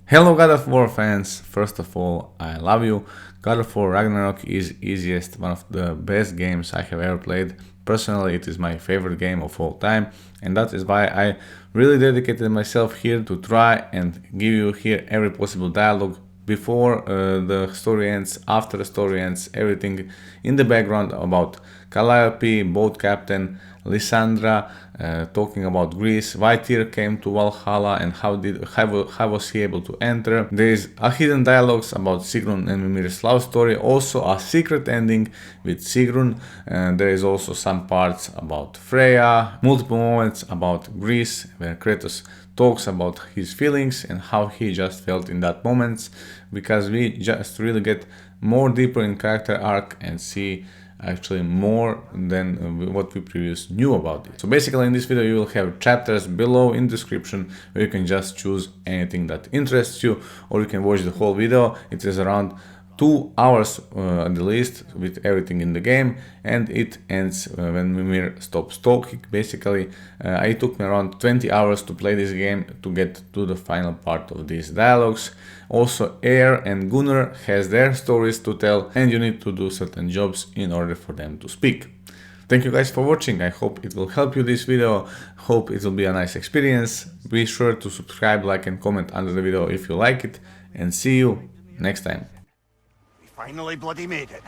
Hello God of War fans, first of all, I love you. God of War Ragnarok is easiest, one of the best games I have ever played. Personally, it is my favorite game of all time, and that is why I really dedicated myself here to try and give you here every possible dialogue before the story ends, after the story ends, everything in the background about Calliope, boat captain, Lysandra, talking about Greece, why Tyr came to Valhalla and how was he able to enter. There is a hidden dialogues about Sigrun and Mimir's love story, also a secret ending with Sigrun. There is also some parts about Freya, multiple moments about Greece where Kratos talks about his feelings and how he just felt in that moment, because we just really get more deeper in character arc and see actually more than what we previously knew about it. So basically in this video you will have chapters below in description where you can just choose anything that interests you, or you can watch the whole video. It is around 2 hours at the least with everything in the game, and it ends when Mimir stops talking. Basically it took me around 20 hours to play this game to get to the final part of these dialogues. Also Eir and Gunnr has their stories to tell, and you need to do certain jobs in order for them to speak. Thank you guys for watching. I hope it will help you this video. Hope it will be a nice experience. Be sure to subscribe, like and comment under the video if you like it, and see you next time. We finally bloody made it.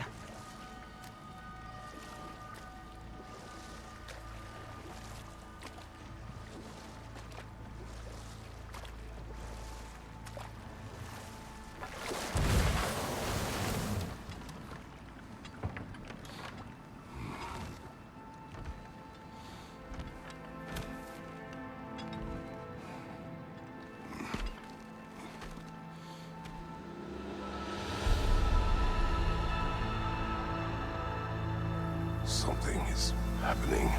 Something is happening.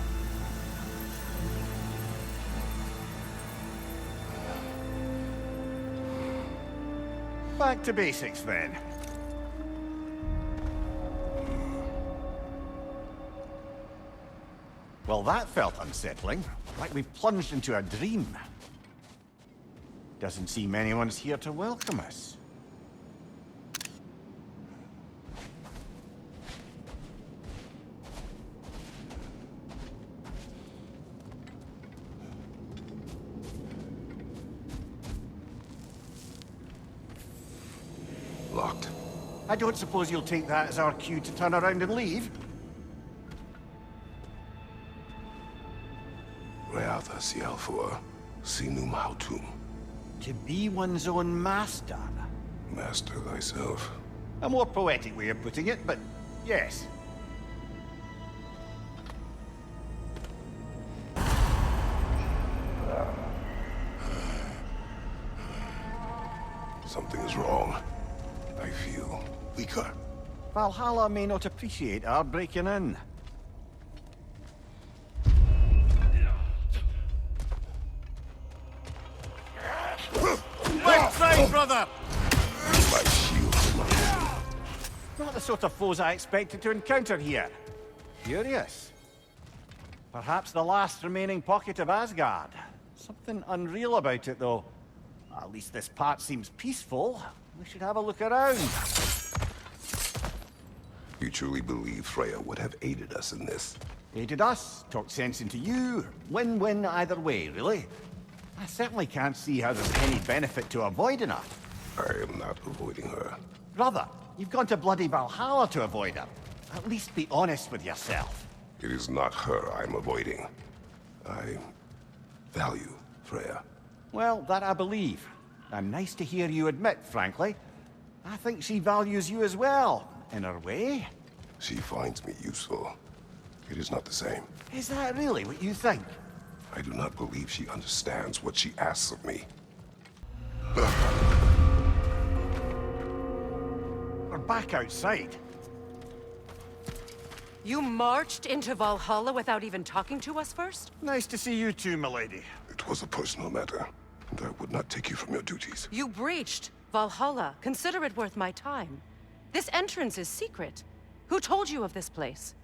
Back to basics then. Well, that felt unsettling. Like we plunged into a dream. Doesn't seem anyone's here to welcome us. Locked. I don't suppose you'll take that as our cue to turn around and leave? Reatha Sialfua, Sinum Hautum. To be one's own master. Master thyself. A more poetic way of putting it, but yes. Something is wrong. I feel weaker. Valhalla may not appreciate our breaking in. Right side, brother! My shield is my weapon. Not the sort of foes I expected to encounter here. Curious. Perhaps the last remaining pocket of Asgard. Something unreal about it, though. At least this part seems peaceful. We should have a look around. You truly believe Freya would have aided us in this? Aided us, talked sense into you. Win-win either way, really. I certainly can't see how there's any benefit to avoiding her. I am not avoiding her. Brother, you've gone to bloody Valhalla to avoid her. At least be honest with yourself. It is not her I'm avoiding. I value Freya. Well, that I believe. And nice to hear you admit, frankly. I think she values you as well, in her way. She finds me useful. It is not the same. Is that really what you think? I do not believe she understands what she asks of me. We're back outside. You marched into Valhalla without even talking to us first? Nice to see you too, milady. It was a personal matter, and I would not take you from your duties. You breached Valhalla. Consider it worth my time. This entrance is secret. Who told you of this place?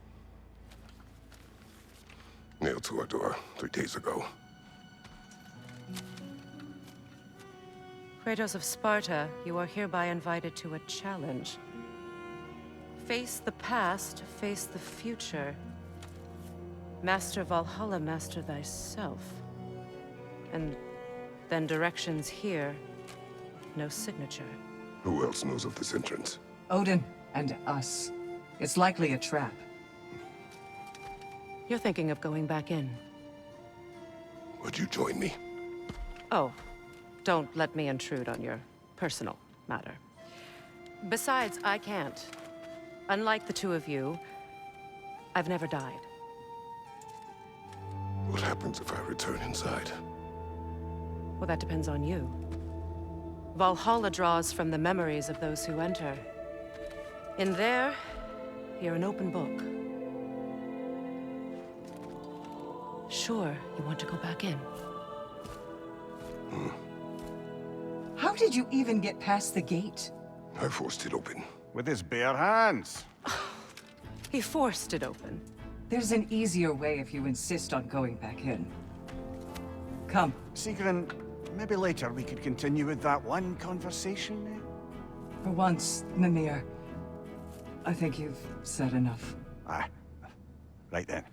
Nailed to our door 3 days ago. Kratos of Sparta, you are hereby invited to a challenge. Face the past, face the future. Master Valhalla, master thyself. And then directions here, no signature. Who else knows of this entrance? Odin and us. It's likely a trap. You're thinking of going back in. Would you join me? Oh, don't let me intrude on your personal matter. Besides, I can't. Unlike the two of you, I've never died. What happens if I return inside? Well, that depends on you. Valhalla draws from the memories of those who enter. In there, you're an open book. Sure, you want to go back in. How did you even get past the gate? I forced it open. With his bare hands. He forced it open. There's an easier way if you insist on going back in. Come. Sigrun, maybe later we could continue with that one conversation, eh? For once, Mimir. I think you've said enough. Aye. Right then.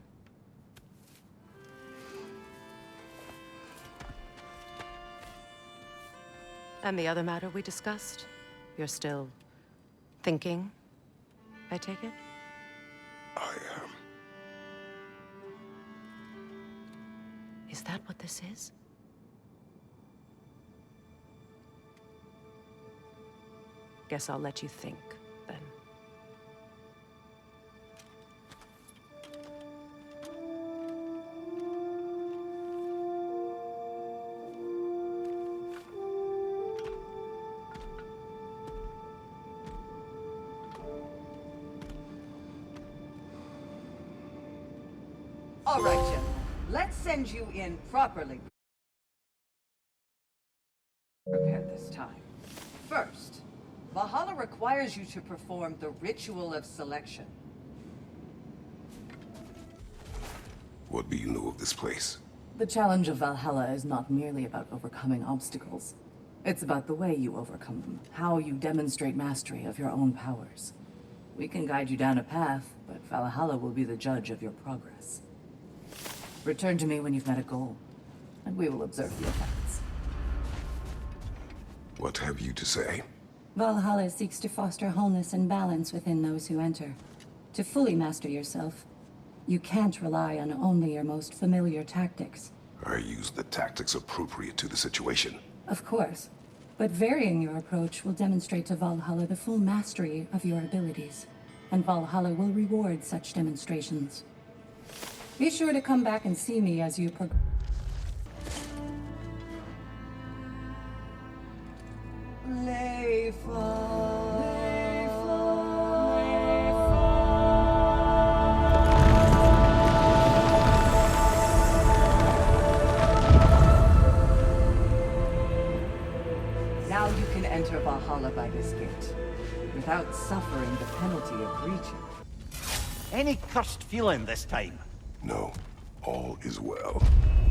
And the other matter we discussed? You're still thinking, I take it? I am. Is that what this is? Guess I'll let you think, then. All right, gentlemen. Let's send you in properly prepared this time. First, Valhalla requires you to perform the ritual of selection. What do you know of this place? The challenge of Valhalla is not merely about overcoming obstacles. It's about the way you overcome them, how you demonstrate mastery of your own powers. We can guide you down a path, but Valhalla will be the judge of your progress. Return to me when you've met a goal, and we will observe the effects. What have you to say? Valhalla seeks to foster wholeness and balance within those who enter. To fully master yourself, you can't rely on only your most familiar tactics. I use the tactics appropriate to the situation. Of course, but varying your approach will demonstrate to Valhalla the full mastery of your abilities, and Valhalla will reward such demonstrations. Be sure to come back and see me as you progress. Now you can enter Valhalla by this gate, without suffering the penalty of breaching. Any cursed feeling this time? No, all is well.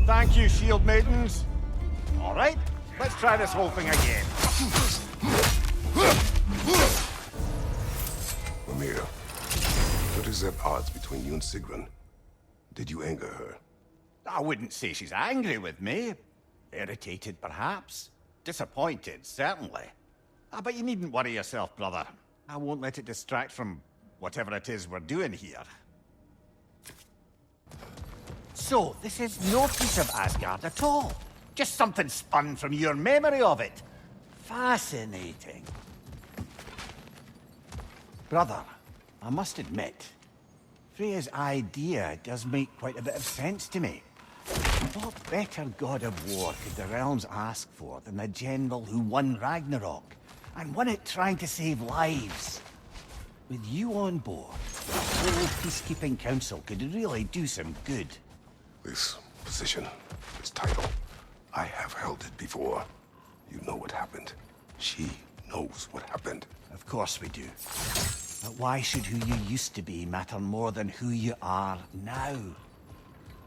Thank you, shield maidens. All right, let's try this whole thing again. Mimir, what is at odds between you and Sigrun? Did you anger her? I wouldn't say she's angry with me. Irritated, perhaps. Disappointed, certainly. But you needn't worry yourself, brother. I won't let it distract from whatever it is we're doing here. So, this is no piece of Asgard at all. Just something spun from your memory of it. Fascinating. Brother, I must admit, Freya's idea does make quite a bit of sense to me. What better god of war could the realms ask for than the general who won Ragnarok, and won it trying to save lives? With you on board, the whole peacekeeping council could really do some good. This position, this title, I have held it before. You know what happened. She knows what happened. Of course we do. But why should who you used to be matter more than who you are now?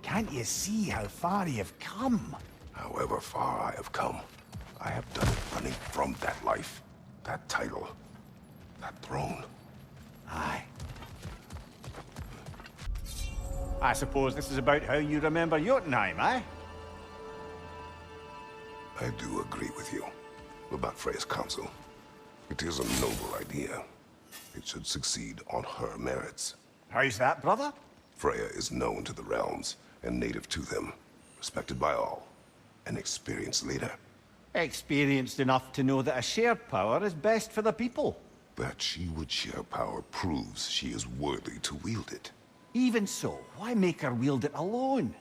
Can't you see how far you've come? However far I have come, I have done it running from that life, that title, that throne. Aye. I suppose this is about how you remember Jotunheim, eh? I do agree with you about Freya's council. It is a noble idea. It should succeed on her merits. How's that, brother? Freya is known to the realms and native to them, respected by all. An experienced leader. Experienced enough to know that a shared power is best for the people. That she would share power proves she is worthy to wield it. Even so, why make her wield it alone?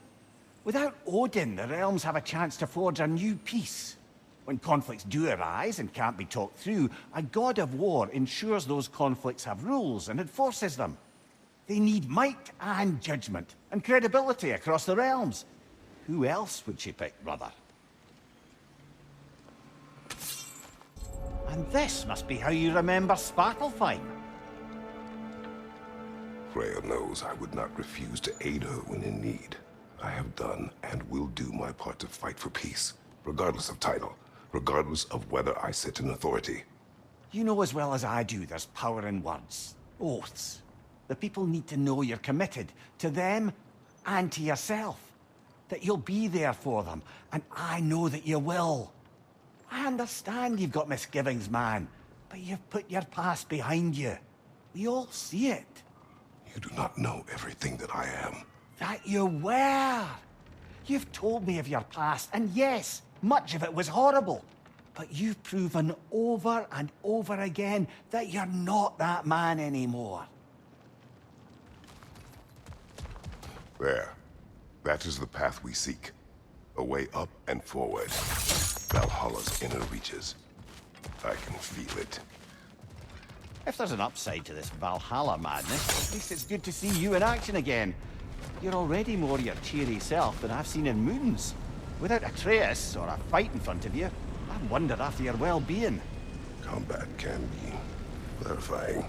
Without Odin, the realms have a chance to forge a new peace. When conflicts do arise and can't be talked through, a god of war ensures those conflicts have rules and enforces them. They need might and judgment, and credibility across the realms. Who else would she pick, brother? And this must be how you remember Svartalfheim. Freya knows I would not refuse to aid her when in need. I have done and will do my part to fight for peace, regardless of title, regardless of whether I sit in authority. You know as well as I do there's power in words, oaths. The people need to know you're committed to them and to yourself. That you'll be there for them, and I know that you will. I understand you've got misgivings, man, but you've put your past behind you. We all see it. You do not know everything that I am. That you were. You've told me of your past, and yes, much of it was horrible. But you've proven over and over again that you're not that man anymore. There. That is the path we seek. A way up and forward. Valhalla's inner reaches. I can feel it. If there's an upside to this Valhalla madness, at least it's good to see you in action again. You're already more your cheery self than I've seen in moons. Without Atreus, or a fight in front of you, I wonder after your well-being. Combat can be clarifying.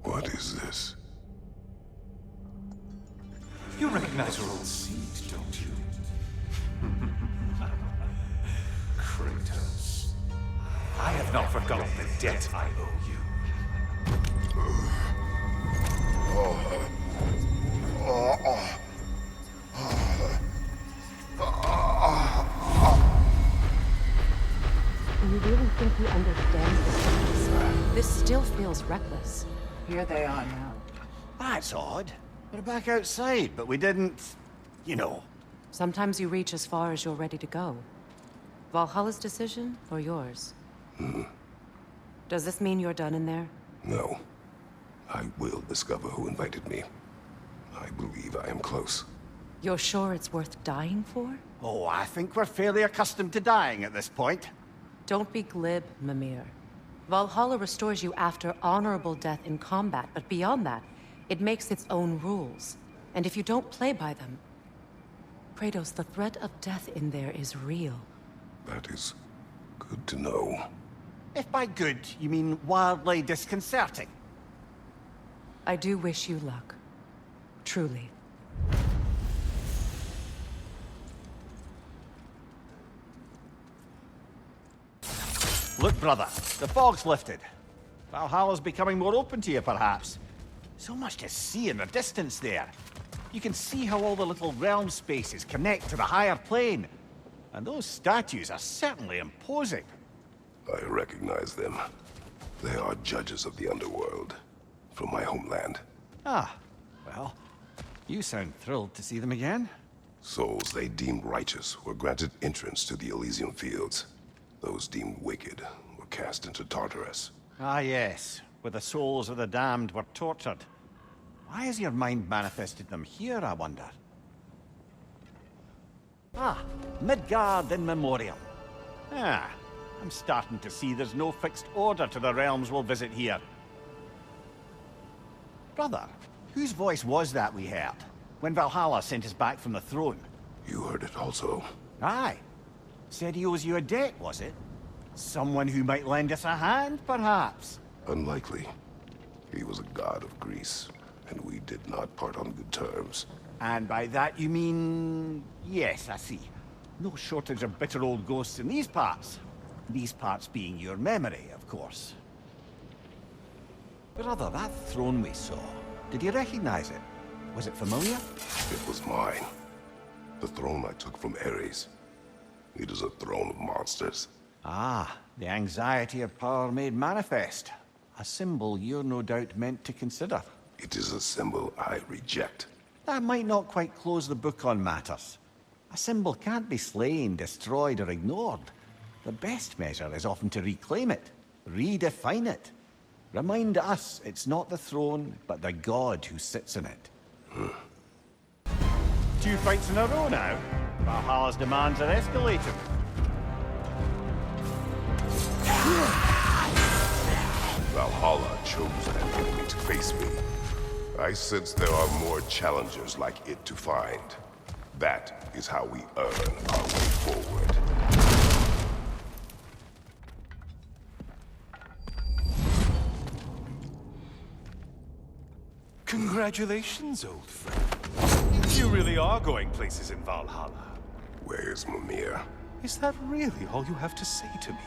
What is this? You recognize your old seat, don't you? Kratos. I have not forgotten the debt I owe you. You really think he understands this? This still feels reckless. Here they are now. That's odd. We're back outside, but we didn't... you know. Sometimes you reach as far as you're ready to go. Valhalla's decision, or yours? Does this mean you're done in there? No. I will discover who invited me. I believe I am close. You're sure it's worth dying for? Oh, I think we're fairly accustomed to dying at this point. Don't be glib, Mimir. Valhalla restores you after honorable death in combat, but beyond that, it makes its own rules. And if you don't play by them... Kratos, the threat of death in there is real. That is good to know. If by good, you mean wildly disconcerting. I do wish you luck. Truly. Look, brother, the fog's lifted. Valhalla's becoming more open to you, perhaps. So much to see in the distance there. You can see how all the little realm spaces connect to the higher plane. And those statues are certainly imposing. I recognize them. They are judges of the underworld, from my homeland. Ah, well, you sound thrilled to see them again. Souls they deemed righteous were granted entrance to the Elysium Fields. Those deemed wicked were cast into Tartarus. Ah, yes, where the souls of the damned were tortured. Why has your mind manifested them here, I wonder? Ah, Midgard in Memoriam. Ah, I'm starting to see there's no fixed order to the realms we'll visit here. Brother, whose voice was that we heard when Valhalla sent us back from the throne? You heard it also. Aye. Said he owes you a debt, was it? Someone who might lend us a hand, perhaps? Unlikely. He was a god of Greece, and we did not part on good terms. And by that you mean... Yes, I see. No shortage of bitter old ghosts in these parts. These parts being your memory, of course. Brother, that throne we saw, did you recognize it? Was it familiar? It was mine. The throne I took from Ares. It is a throne of monsters. Ah, the anxiety of power made manifest. A symbol you're no doubt meant to consider. It is a symbol I reject. That might not quite close the book on matters. A symbol can't be slain, destroyed, or ignored. The best measure is often to reclaim it, redefine it. Remind us it's not the throne, but the god who sits in it. 2 fights in a row now. Valhalla's demands are escalating. Valhalla chose an enemy to face me. I sense there are more challengers like it to find. That is how we earn our way forward. Congratulations, old friend. You really are going places in Valhalla. Where's Mimir? Is that really all you have to say to me?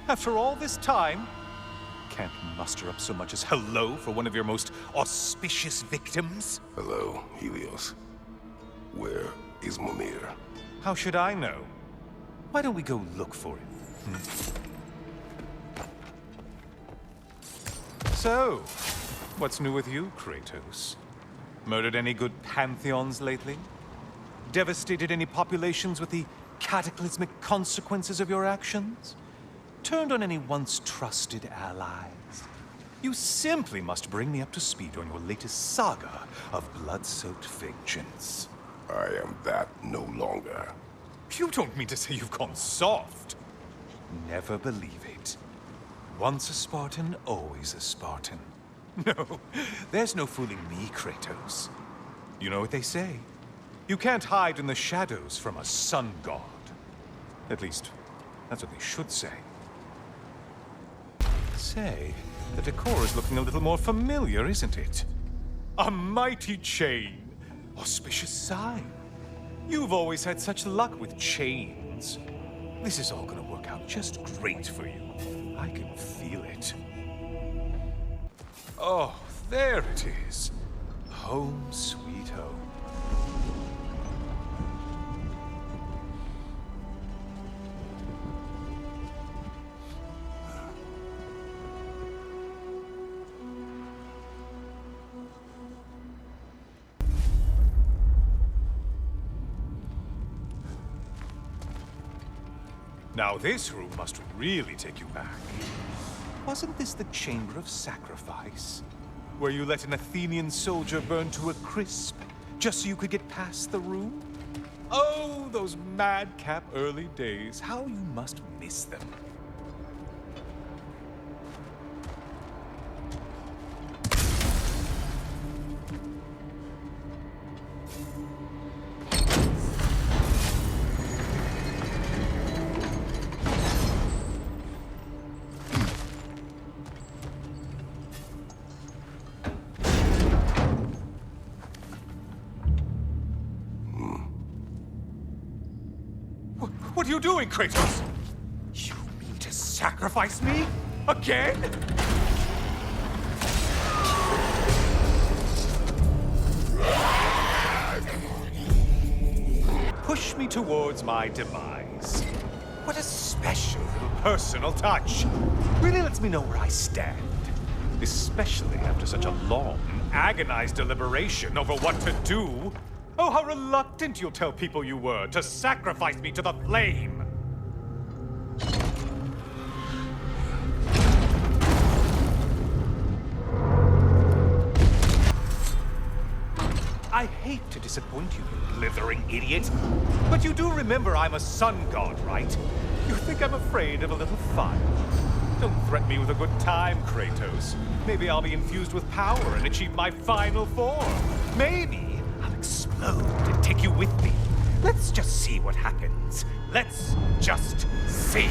After all this time, can't muster up so much as hello for one of your most auspicious victims? Hello, Helios. Where is Mimir? How should I know? Why don't we go look for him? So, what's new with you, Kratos? Murdered any good pantheons lately? Devastated any populations with the cataclysmic consequences of your actions? Turned on any once trusted allies? You simply must bring me up to speed on your latest saga of blood-soaked vengeance. I am that no longer. You don't mean to say you've gone soft? Never believe it. Once a Spartan, always a Spartan. No, there's no fooling me, Kratos. You know what they say? You can't hide in the shadows from a sun god. At least, that's what they should say. Say, the decor is looking a little more familiar, isn't it? A mighty chain. Auspicious sign. You've always had such luck with chains. This is all gonna work out just great for you. I can feel it. Oh, there it is. Home sweet home. Now this room must really take you back. Wasn't this the Chamber of Sacrifice? Where you let an Athenian soldier burn to a crisp, just so you could get past the room? Oh, those madcap early days. How you must miss them. What are you doing, Kratos? You mean to sacrifice me? Again? Push me towards my demise. What a special little personal touch. Really lets me know where I stand. Especially after such a long, agonized deliberation over what to do. Oh, how reluctant you'll tell people you were to sacrifice me to the flame! I hate to disappoint you, you blithering idiot, but you do remember I'm a sun god, right? You think I'm afraid of a little fun? Don't threaten me with a good time, Kratos. Maybe I'll be infused with power and achieve my final form. Maybe I'll explode and take you with me. Let's just see what happens. Let's just see.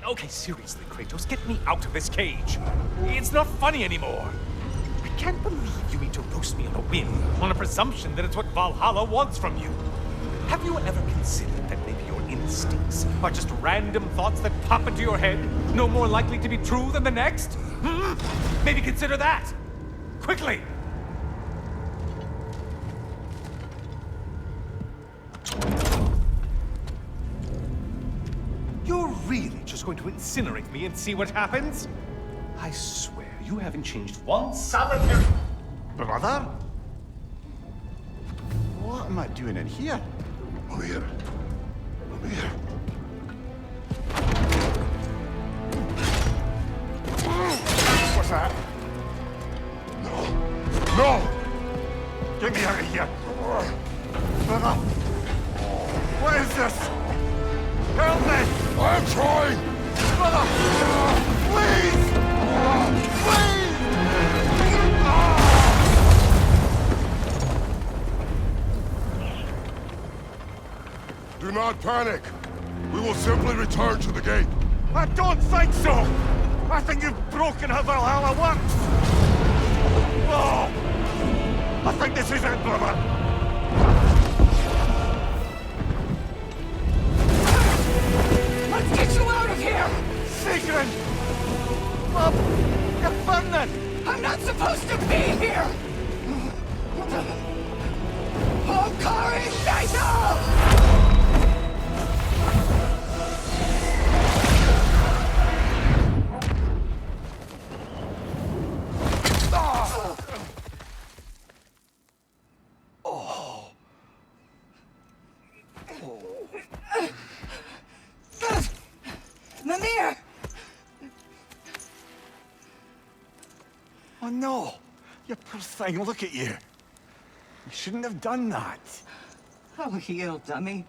Okay, seriously, Kratos, get me out of this cage. It's not funny anymore. I can't believe you mean to roast me on a whim, on a presumption that it's what Valhalla wants from you. Have you ever considered that maybe your instincts are just random thoughts that pop into your head, no more likely to be true than the next? Maybe consider that! Quickly! You're really just going to incinerate me and see what happens? I swear, you haven't changed one solitary... Brother? What am I doing in here? Mimir. Mimir. What's that? No. No! Get me out of here! Brother! What is this? Help me! I'm trying! Brother! Please! Please! Do not panic. We will simply return to the gate. I don't think so! I think you've broken how Valhalla works! Oh! I think this is it, brother! Let's get you out of here! Sigrun! Love, you're burning! I'm not supposed to be here! Valkyrie, Naito! Mimir! Oh no! You poor thing, look at you! You shouldn't have done that. Oh, heal, dummy.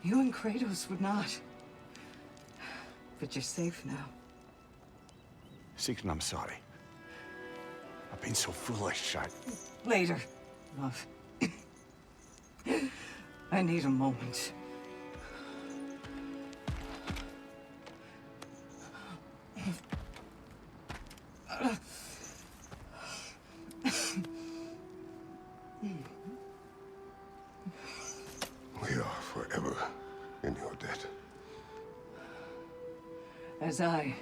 You and Kratos would not. But you're safe now. Sigrun, I'm sorry. I've been so foolish. Later, love. I need a moment. We are forever in your debt. As I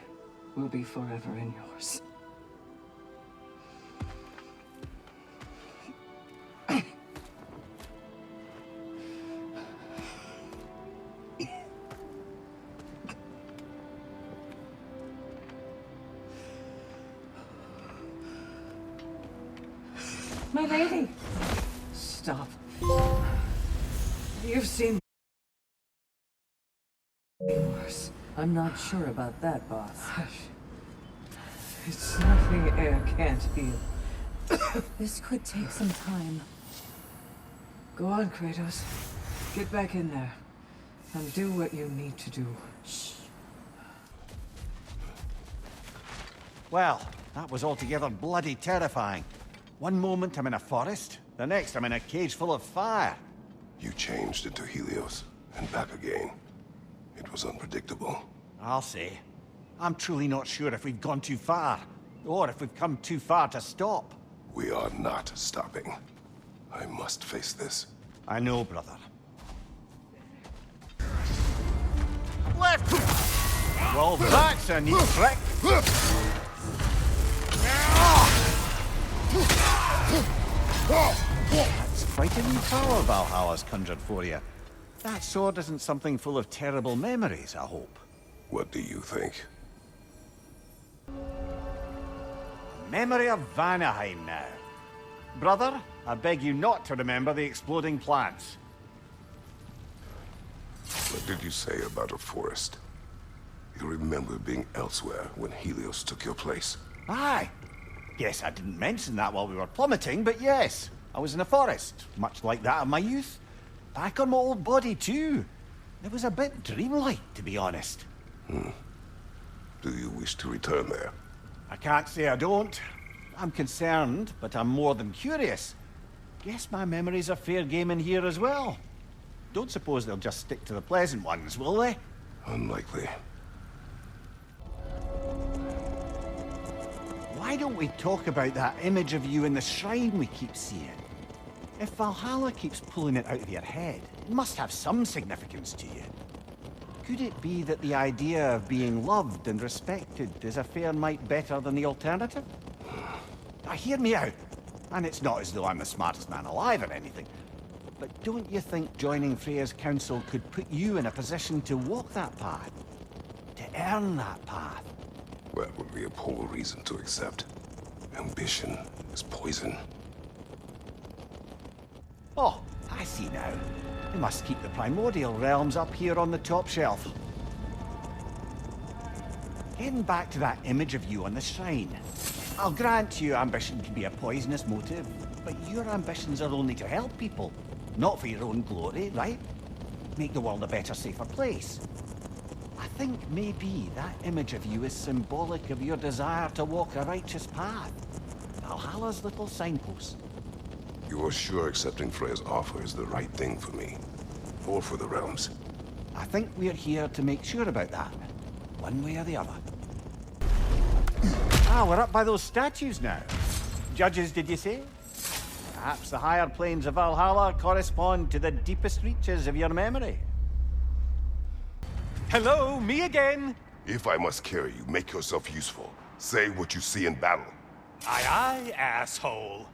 will be forever in yours. My lady! Stop. You've seen worse. I'm not sure about that, boss. Hush. It's nothing air can't heal. This could take some time. Go on, Kratos. Get back in there. And do what you need to do. Shh. Well, that was altogether bloody terrifying. One moment I'm in a forest, the next I'm in a cage full of fire. You changed into Helios, and back again. It was unpredictable. I'll say. I'm truly not sure if we've gone too far, or if we've come too far to stop. We are not stopping. I must face this. I know, brother. Left! Well, that's a neat trick. That's quite a new power Valhalla's conjured for you. That sword isn't something full of terrible memories, I hope. What do you think? Memory of Vanaheim now. Brother, I beg you not to remember the exploding plants. What did you say about a forest? You remember being elsewhere when Helios took your place? Aye. Yes, I didn't mention that while we were plummeting, but yes. I was in a forest, much like that of my youth. Back on my old body, too. It was a bit dreamlike, to be honest. Do you wish to return there? I can't say I don't. I'm concerned, but I'm more than curious. Guess my memories are fair game in here as well. Don't suppose they'll just stick to the pleasant ones, will they? Unlikely. Why don't we talk about that image of you in the shrine we keep seeing? If Valhalla keeps pulling it out of your head, it must have some significance to you. Could it be that the idea of being loved and respected is a fair mite better than the alternative? Now hear me out. And it's not as though I'm the smartest man alive or anything. But don't you think joining Freya's council could put you in a position to walk that path? To earn that path? That would be a poor reason to accept. Ambition is poison. Oh, I see now. We must keep the primordial realms up here on the top shelf. Getting back to that image of you on the shrine. I'll grant you ambition can be a poisonous motive, but your ambitions are only to help people, not for your own glory, right? Make the world a better, safer place. I think maybe that image of you is symbolic of your desire to walk a righteous path. Valhalla's little signpost. You are sure accepting Freya's offer is the right thing for me? Or for the realms? I think we're here to make sure about that, one way or the other. Ah, we're up by those statues now. Judges, did you say? Perhaps the higher planes of Valhalla correspond to the deepest reaches of your memory. Hello, me again! If I must carry you, make yourself useful. Say what you see in battle. Aye, aye, asshole.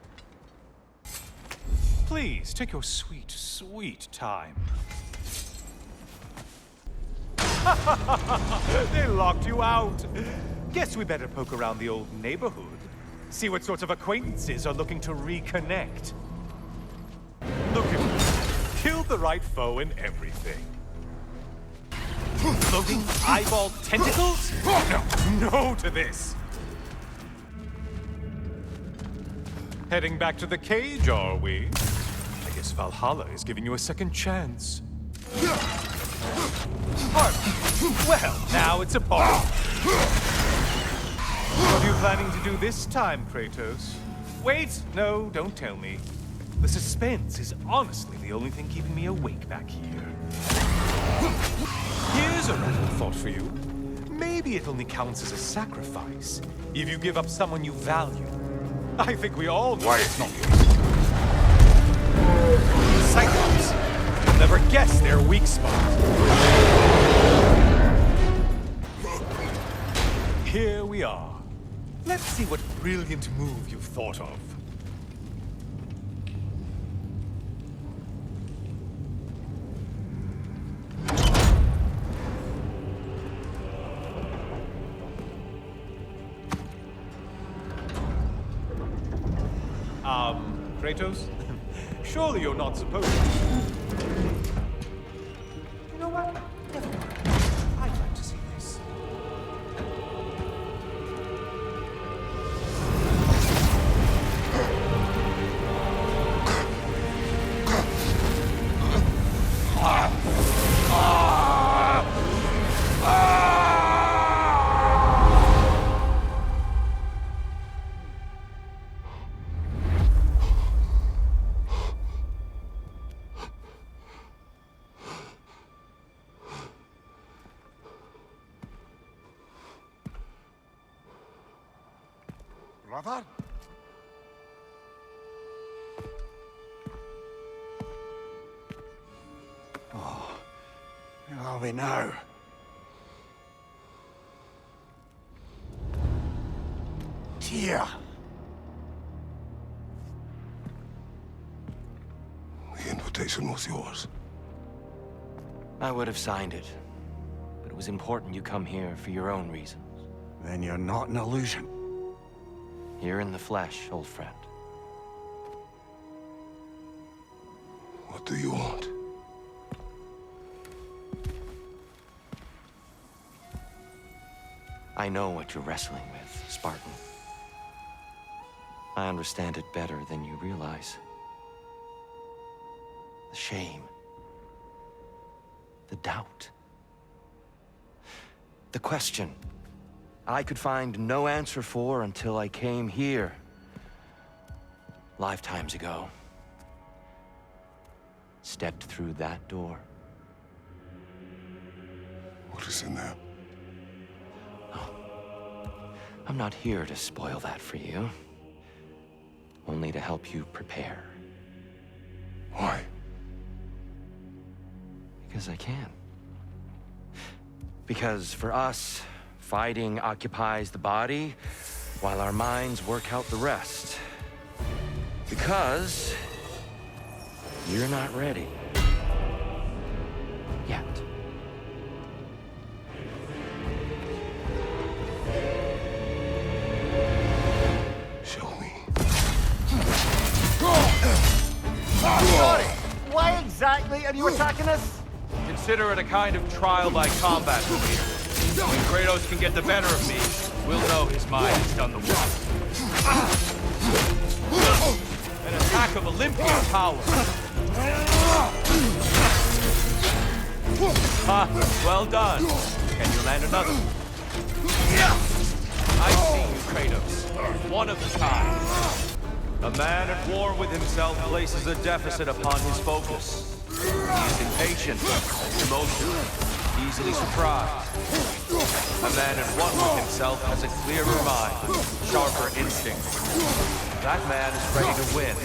Please, take your sweet, sweet time. They locked you out. Guess we better poke around the old neighborhood. See what sorts of acquaintances are looking to reconnect. Look at me. Killed the right foe and everything. Floating eyeball tentacles? No to this. Heading back to the cage, are we? I guess Valhalla is giving you a second chance. Party. Well, now it's a party. What are you planning to do this time, Kratos? Wait, no, don't tell me. The suspense is honestly the only thing keeping me awake back here. Here's a random thought for you. Maybe it only counts as a sacrifice if you give up someone you value. I think we all know it's not good. Cyclops. You'll never guess their weak spot. Here we are. Let's see what brilliant move you've thought of. Kratos? Surely you're not supposed to. You know what? Never mind. I'd like to see this. Brother? Oh, where are we now? Tyr! The invitation was yours. I would have signed it, but it was important you come here for your own reasons. Then you're not an illusion. Here in the flesh, old friend. What do you want? I know what you're wrestling with, Spartan. I understand it better than you realize. The shame. the doubt. The question I could find no answer for until I came here. Lifetimes ago. Stepped through that door. What is in there? I'm not here to spoil that for you. Only to help you prepare. Why? Because I can. Because for us, fighting occupies the body, while our minds work out the rest. Because you're not ready. Yet. Show me. Sorry, why exactly are you attacking us? Consider it a kind of trial by combat, Mimir. When Kratos can get the better of me, we'll know his mind has done the work. An attack of Olympian power. Well done. Can you land another? I see you, Kratos. One of a kind. A man at war with himself places a deficit upon his focus. He is impatient, emotional, easily surprised. A man at one with himself has a clearer mind, sharper instincts. That man is ready to win.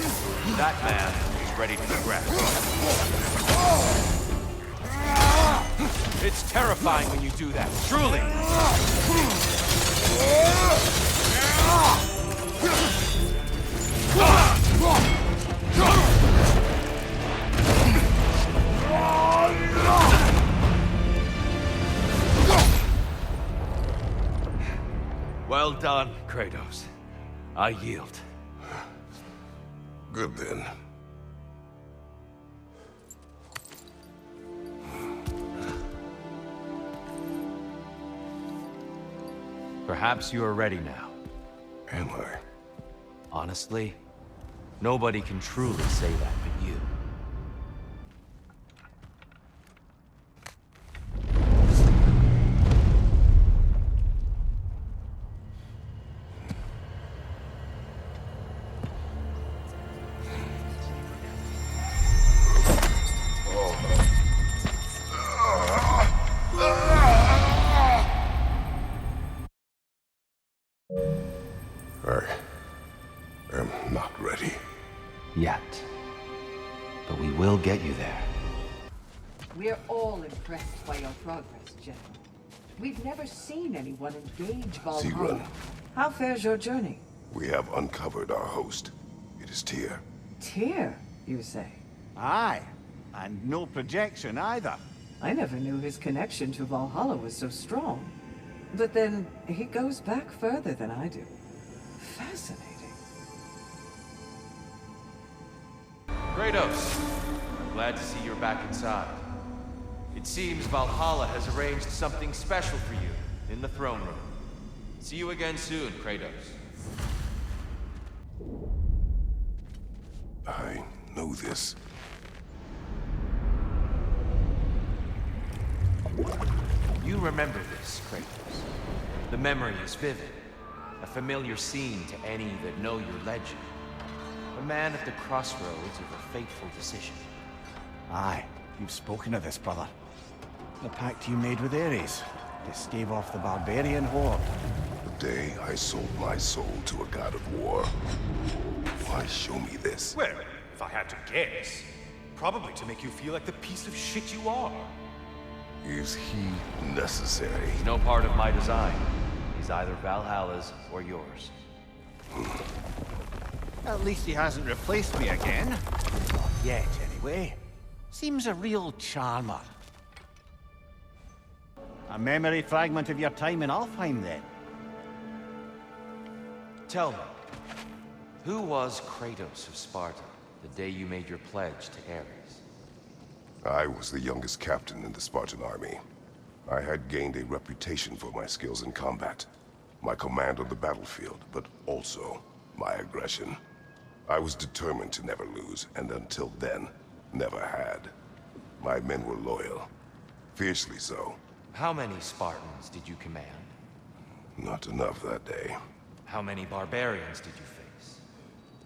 That man is ready to progress. It's terrifying when you do that, truly. Well done, Kratos. I yield. Good then. Perhaps you are ready now. Am I? Honestly, nobody can truly say that but you. I am not ready. Yet. But we will get you there. We're all impressed by your progress, General. We've never seen anyone engage Valhalla. Sigrun. How fares your journey? We have uncovered our host. It is Tyr. Tyr, you say? Aye, and no projection either. I never knew his connection to Valhalla was so strong. But then, he goes back further than I do. Fascinating. Kratos, I'm glad to see you're back inside. It seems Valhalla has arranged something special for you in the throne room. See you again soon, Kratos. I know this. You remember this, Kratos. The memory is vivid. A familiar scene to any that know your legend. A man at the crossroads of a fateful decision. Aye, you've spoken of this, brother. The pact you made with Ares to stave off the barbarian horde. The day I sold my soul to a god of war. Why show me this? Well, if I had to guess, probably to make you feel like the piece of shit you are. Is he necessary? He's no part of my design. He's either Valhalla's or yours. At least he hasn't replaced me again. Not yet, anyway. Seems a real charmer. A memory fragment of your time in Alfheim, then? Tell me, who was Kratos of Sparta the day you made your pledge to Ares? I was the youngest captain in the Spartan army. I had gained a reputation for my skills in combat, my command on the battlefield, but also my aggression. I was determined to never lose, and until then, never had. My men were loyal, Fiercely so. How many Spartans did you command? Not enough that day. How many barbarians did you face?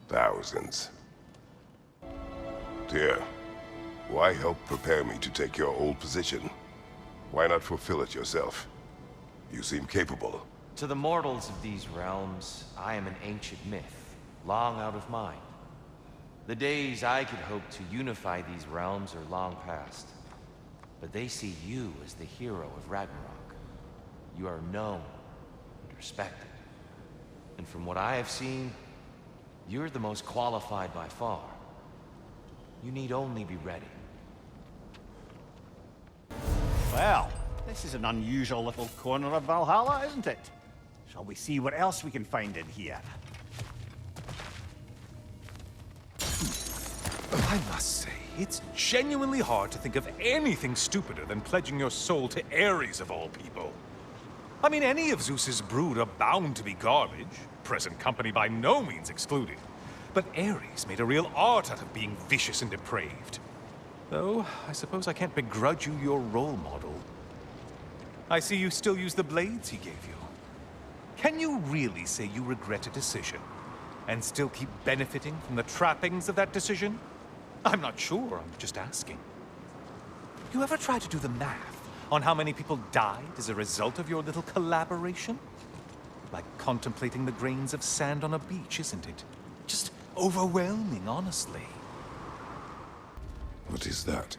Thousands. Dear, why help prepare me to take your old position? Why not fulfill it yourself? You seem capable. To the mortals of these realms, I am an ancient myth, long out of mind. The days I could hope to unify these realms are long past. But they see you as the hero of Ragnarok. You are known and respected. And from what I have seen, you're the most qualified by far. You need only be ready. Well, this is an unusual little corner of Valhalla, isn't it? Shall we see what else we can find in here? I must say, it's genuinely hard to think of anything stupider than pledging your soul to Ares of all people. I mean, any of Zeus's brood are bound to be garbage, present company by no means excluded. But Ares made a real art out of being vicious and depraved. Though, I suppose I can't begrudge you your role model. I see you still use the blades he gave you. Can you really say you regret a decision, and still keep benefiting from the trappings of that decision? I'm not sure, I'm just asking. You ever try to do the math on how many people died as a result of your little collaboration? Like contemplating the grains of sand on a beach, isn't it? Just overwhelming, honestly. What is that?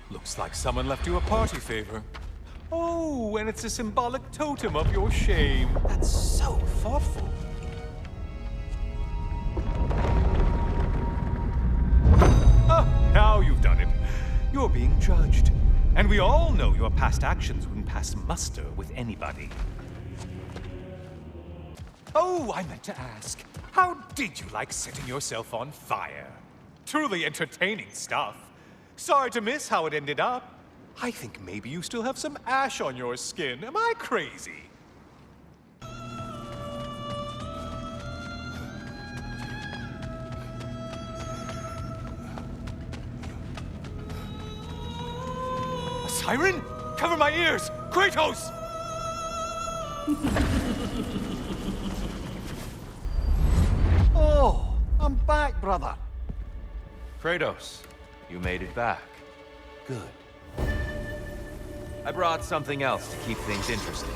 Looks like someone left you a party favor. Oh, and it's a symbolic totem of your shame. That's so thoughtful. Ah, now you've done it. You're being judged. And we all know your past actions wouldn't pass muster with anybody. Oh, I meant to ask, how did you like setting yourself on fire? Truly entertaining stuff. Sorry to miss how it ended up. I think maybe you still have some ash on your skin. Am I crazy? A siren? Cover my ears! Kratos! Oh, I'm back, brother. Kratos, you made it back. Good. I brought something else to keep things interesting.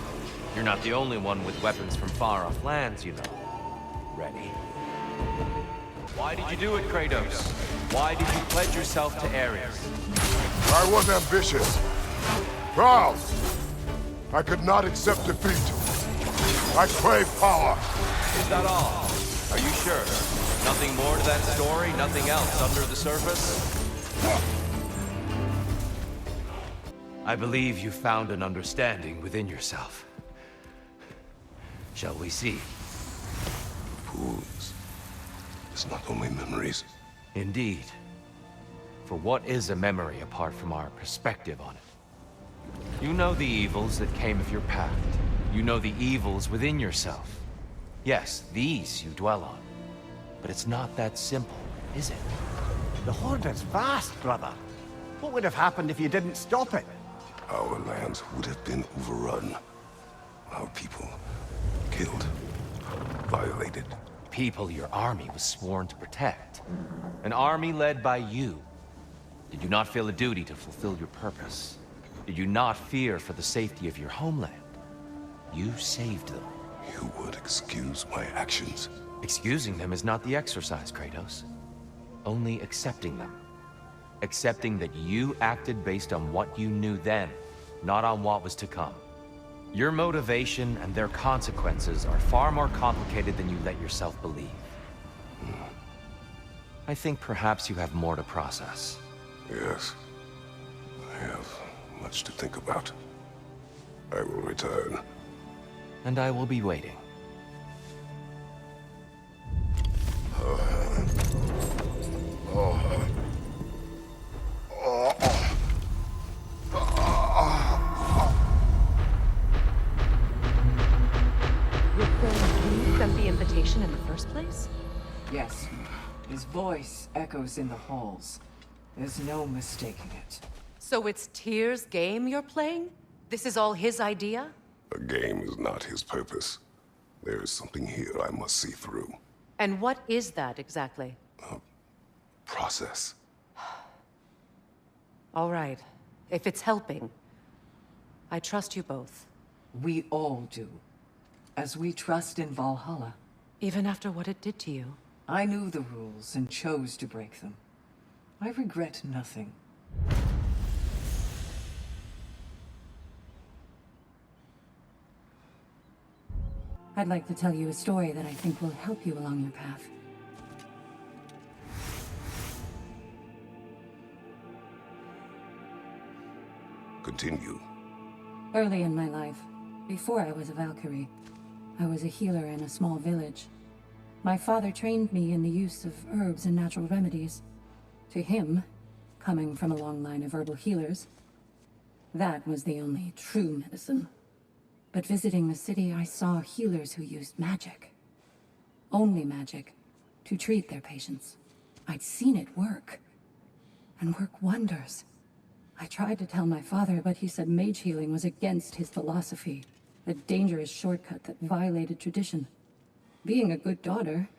You're not the only one with weapons from far-off lands, you know. Ready? Why did you do it, Kratos? Why did you pledge yourself to Ares? I was ambitious. Proud. I could not accept defeat. I crave power. Is that all? Are you sure? Nothing more to that story? Nothing else under the surface? I believe you found an understanding within yourself. Shall we see? Fools. It's not only memories. Indeed. For what is a memory apart from our perspective on it? You know the evils that came of your path. You know the evils within yourself. Yes, these you dwell on. But it's not that simple, is it? The Horde is vast, brother. What would have happened if you didn't stop it? Our lands would have been overrun. Our people killed, violated. People your army was sworn to protect. An army led by you. Did you not feel a duty to fulfill your purpose? Did you not fear for the safety of your homeland? You saved them. You would excuse my actions. Excusing them is not the exercise, Kratos. Only accepting them. Accepting that you acted based on what you knew then, not on what was to come. Your motivation and their consequences are far more complicated than you let yourself believe. I think perhaps you have more to process. Yes. I have much to think about. I will return. And I will be waiting. Did you send the invitation in the first place? Yes. His voice. echoes in the halls. There's no mistaking it. So it's Tyr's game you're playing? This is all his idea? A game is not his purpose. There is something here I must see through. And what is that exactly? Process. All right. If it's helping, I trust you both. We all do. As we trust in Valhalla. Even after what it did to you. I knew the rules and chose to break them. I regret nothing. I'd like to tell you a story that I think will help you along your path. Continue. Early in my life, before I was a Valkyrie, I was a healer in a small village. My father trained me in the use of herbs and natural remedies. To him, coming from a long line of herbal healers, that was the only true medicine. But visiting the city, I saw healers who used magic. Only magic, to treat their patients. I'd seen it work. And work wonders. I tried to tell my father, but he said mage healing was against his philosophy. A dangerous shortcut that violated tradition. Being a good daughter,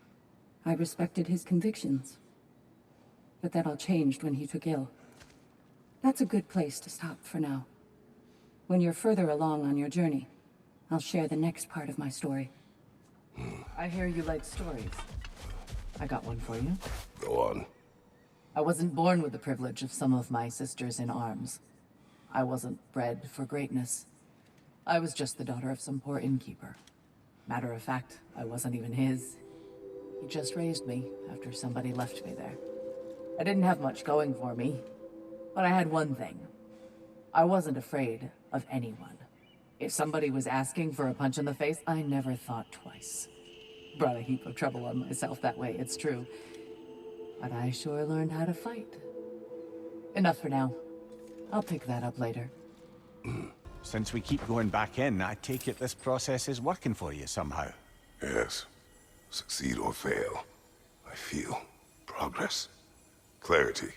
I respected his convictions. But that all changed when he took ill. That's a good place to stop for now. When you're further along on your journey, I'll share the next part of my story. I hear you like stories. I got one for you. Go on. I wasn't born with the privilege of some of my sisters in arms. I wasn't bred for greatness. I was just the daughter of some poor innkeeper. Matter of fact, I wasn't even his. He just raised me after somebody left me there. I didn't have much going for me, but I had one thing. I wasn't afraid of anyone. If somebody was asking for a punch in the face, I never thought twice. Brought a heap of trouble on myself that way, it's true. But I sure learned how to fight. Enough for now. I'll pick that up later. Since we keep going back in, I take it this process is working for you somehow. Yes. Succeed or fail. I feel progress. Clarity.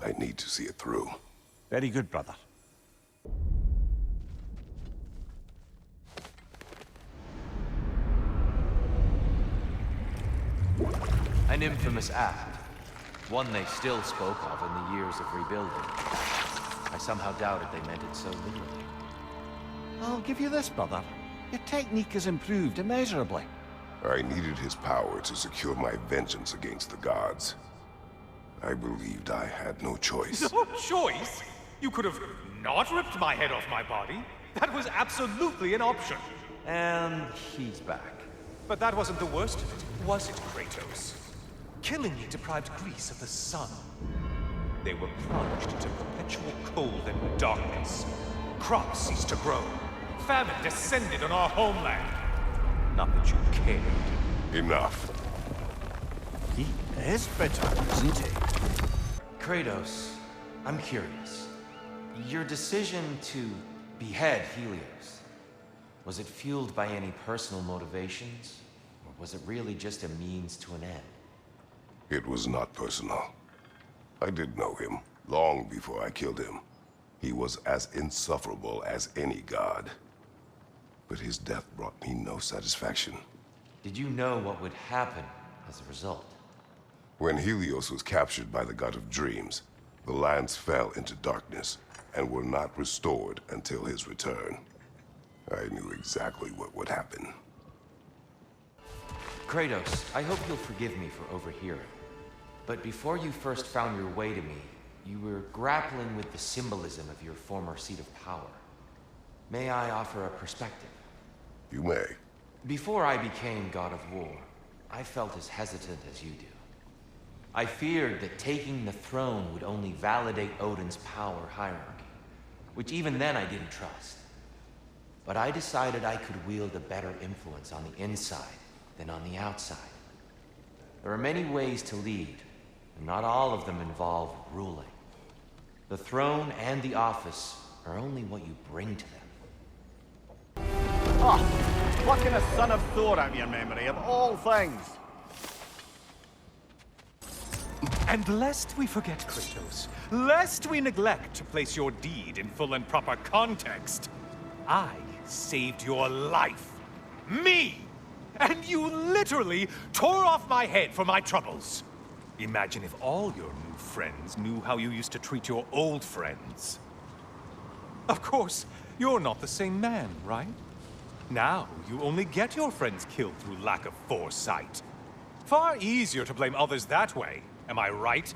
I need to see it through. Very good, brother. An infamous act. One they still spoke of in the years of rebuilding. I somehow doubted they meant it so literally. I'll give you this, brother. Your technique has improved immeasurably. I needed his power to secure my vengeance against the gods. I believed I had no choice. No choice? You could have not ripped my head off my body. That was absolutely an option. And he's back. But that wasn't the worst of it, was it, Kratos? Killing me deprived Greece of the sun. They were plunged into perpetual cold and darkness. Crops ceased to grow. Famine descended on our homeland. Not that you cared. Enough. He is bitter, isn't he? Kratos, I'm curious. Your decision to behead Helios, was it fueled by any personal motivations? Or was it really just a means to an end? It was not personal. I did know him, long before I killed him. He was as insufferable as any god. But his death brought me no satisfaction. Did you know what would happen as a result? When Helios was captured by the god of dreams, the lands fell into darkness and were not restored until his return. I knew exactly what would happen. Kratos, I hope you'll forgive me for overhearing. But before you first found your way to me, you were grappling with the symbolism of your former seat of power. May I offer a perspective? You may. Before I became God of War, I felt as hesitant as you do. I feared that taking the throne would only validate Odin's power hierarchy, which even then I didn't trust. But I decided I could wield a better influence on the inside than on the outside. There are many ways to lead, and not all of them involve ruling. The throne and the office are only what you bring to them. Oh, plucking a son of Thor out of your memory, of all things. And lest we forget, Kratos, lest we neglect to place your deed in full and proper context, I saved your life. Me! And you literally tore off my head for my troubles. Imagine if all your new friends knew how you used to treat your old friends. Of course, you're not the same man, right? Now, you only get your friends killed through lack of foresight. Far easier to blame others that way, am I right?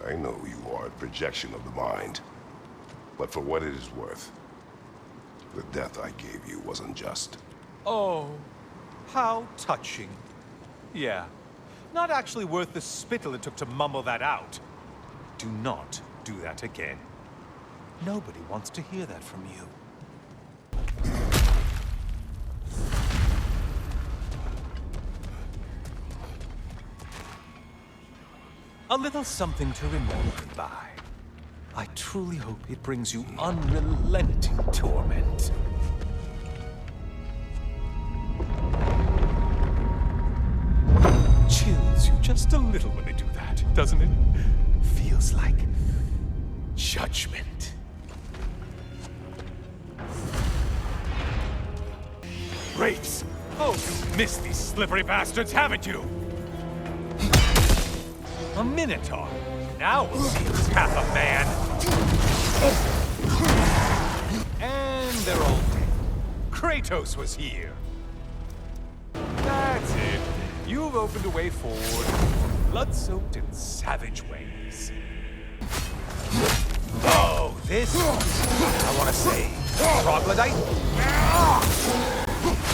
I know you are a projection of the mind. But for what it is worth, the death I gave you wasn't just. Oh, how touching. Yeah, not actually worth the spittle it took to mumble that out. Do not do that again. Nobody wants to hear that from you. A little something to remember by. I truly hope it brings you unrelenting torment. Chills you just a little when they do that, doesn't it? Feels like judgment. Great! Oh, you've missed these slippery bastards, haven't you? A minotaur. Now we'll see who's half a man. And they're all dead. Kratos was here. That's it. You've opened a way forward, blood-soaked and savage ways. Oh, this, I want to say, troglodyte?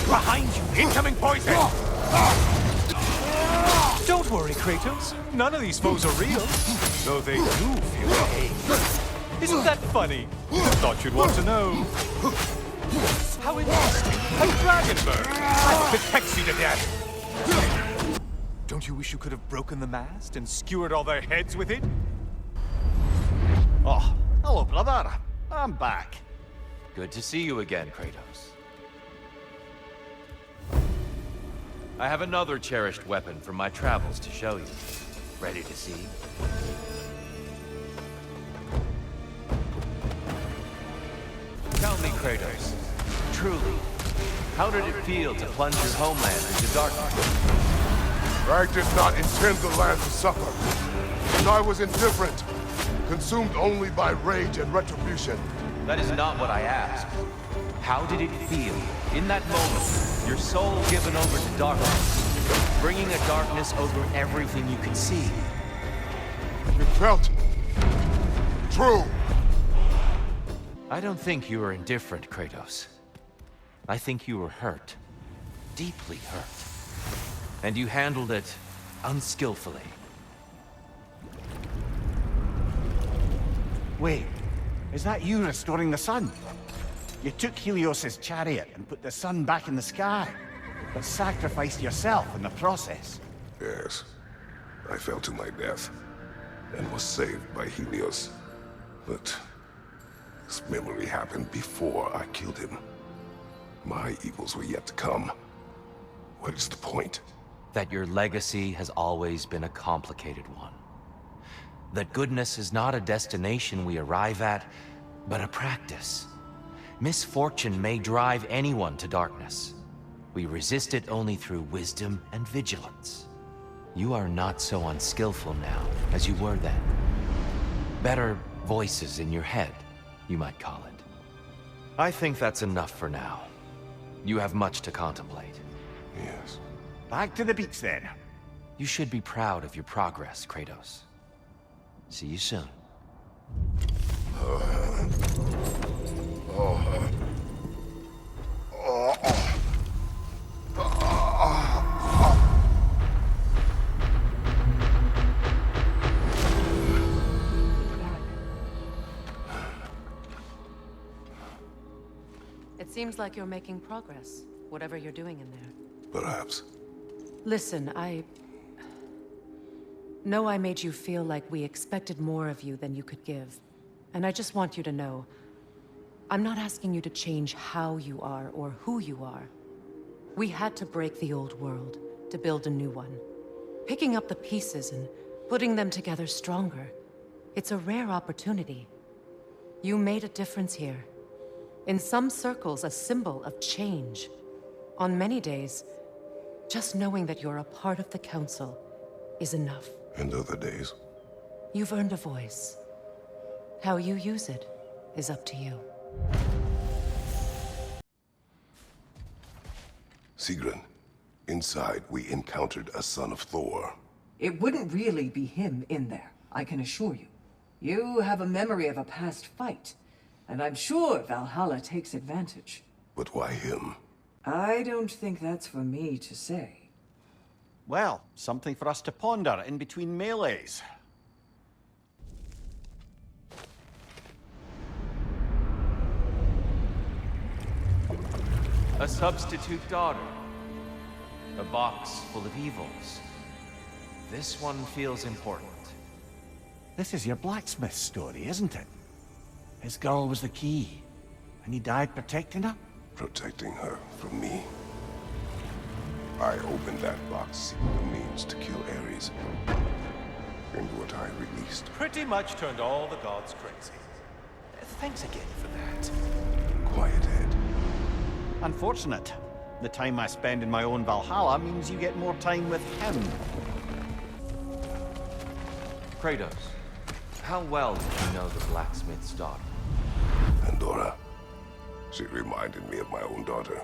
Behind you, incoming poison! Don't worry, Kratos. None of these foes are real, though they do feel pain. Isn't that funny? Thought you'd want to know. How interesting. A dragon bird. I hope it pecks you to death. Don't you wish you could have broken the mast and skewered all their heads with it? Oh, hello, brother. I'm back. Good to see you again, Kratos. I have another cherished weapon from my travels to show you. Ready to see? Tell me, Kratos, truly, how did it feel to plunge your homeland into darkness? I did not intend the land to suffer. And I was indifferent, consumed only by rage and retribution. That is not what I asked. How did it feel, in that moment, your soul given over to darkness, bringing a darkness over everything you could see? It felt true. I don't think you were indifferent, Kratos. I think you were hurt. Deeply hurt. And you handled it unskillfully. Wait, is that you restoring the sun? You took Helios's chariot and put the sun back in the sky, but sacrificed yourself in the process. Yes. I fell to my death, and was saved by Helios. But this memory happened before I killed him. My evils were yet to come. What is the point? That your legacy has always been a complicated one. That goodness is not a destination we arrive at, but a practice. Misfortune may drive anyone to darkness. We resist it only through wisdom and vigilance. You are not so unskillful now as you were then. Better voices in your head, you might call it. I think that's enough for now. You have much to contemplate. Yes. Back to the beach then. You should be proud of your progress, Kratos. See you soon. It seems like you're making progress, whatever you're doing in there. Perhaps. Listen, I know I made you feel like we expected more of you than you could give. And I just want you to know, I'm not asking you to change how you are or who you are. We had to break the old world to build a new one. Picking up the pieces and putting them together stronger. It's a rare opportunity. You made a difference here. In some circles, a symbol of change. On many days, just knowing that you're a part of the Council is enough. And other days? You've earned a voice. How you use it is up to you. Sigrun, inside we encountered a son of Thor. It wouldn't really be him in there, I can assure you. You have a memory of a past fight, and I'm sure Valhalla takes advantage. But why him? I don't think that's for me to say. Well, something for us to ponder in between melees. A substitute daughter. A box full of evils. This one feels important. This is your blacksmith story, isn't it? His girl was the key, and he died protecting her? Protecting her from me. I opened that box seeking the means to kill Ares. And what I released. Pretty much turned all the gods crazy. Thanks again for that. Quiet head. Unfortunate. The time I spend in my own Valhalla means you get more time with him. Kratos, how well did you know the blacksmith's daughter? Pandora. She reminded me of my own daughter,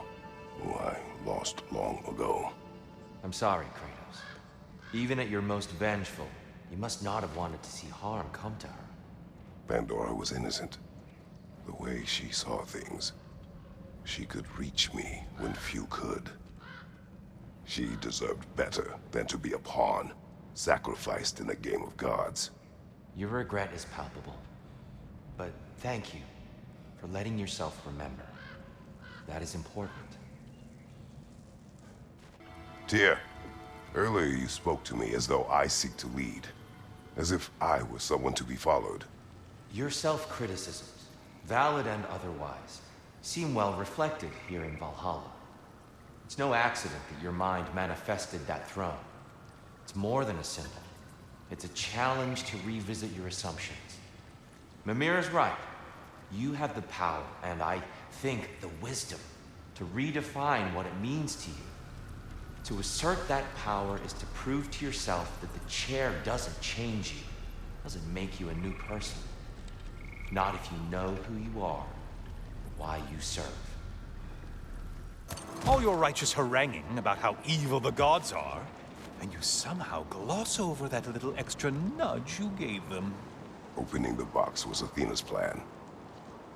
who I lost long ago. I'm sorry, Kratos. Even at your most vengeful, you must not have wanted to see harm come to her. Pandora was innocent. The way she saw things. She could reach me when few could. She deserved better than to be a pawn, sacrificed in a game of gods. Your regret is palpable. But thank you for letting yourself remember. That is important. Tyr, earlier you spoke to me as though I seek to lead. As if I was someone to be followed. Your self-criticisms, valid and otherwise, seem well reflected here in Valhalla. It's no accident that your mind manifested that throne. It's more than a symbol. It's a challenge to revisit your assumptions. Mimir is right. You have the power, and I think the wisdom, to redefine what it means to you. To assert that power is to prove to yourself that the chair doesn't change you, doesn't make you a new person. Not if you know who you are, or why you serve. All your righteous haranguing about how evil the gods are, and you somehow gloss over that little extra nudge you gave them. Opening the box was Athena's plan.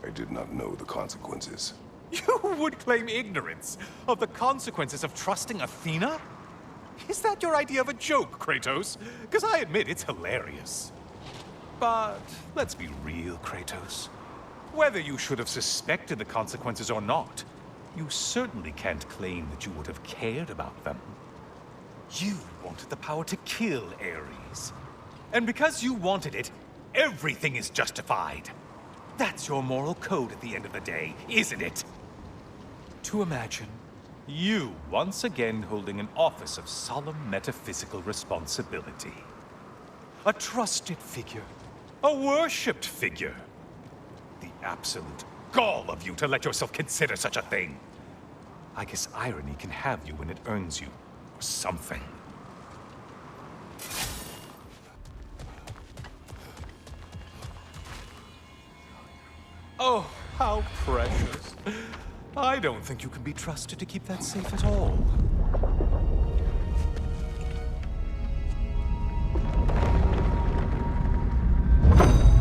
I did not know the consequences. You would claim ignorance of the consequences of trusting Athena? Is that your idea of a joke, Kratos? Because I admit it's hilarious. But let's be real, Kratos. Whether you should have suspected the consequences or not, you certainly can't claim that you would have cared about them. You wanted the power to kill Ares. And because you wanted it, everything is justified. That's your moral code at the end of the day, isn't it? To imagine you once again holding an office of solemn metaphysical responsibility. A trusted figure. A worshipped figure. The absolute gall of you to let yourself consider such a thing. I guess irony can have you when it earns you or something. Oh, how precious. I don't think you can be trusted to keep that safe at all.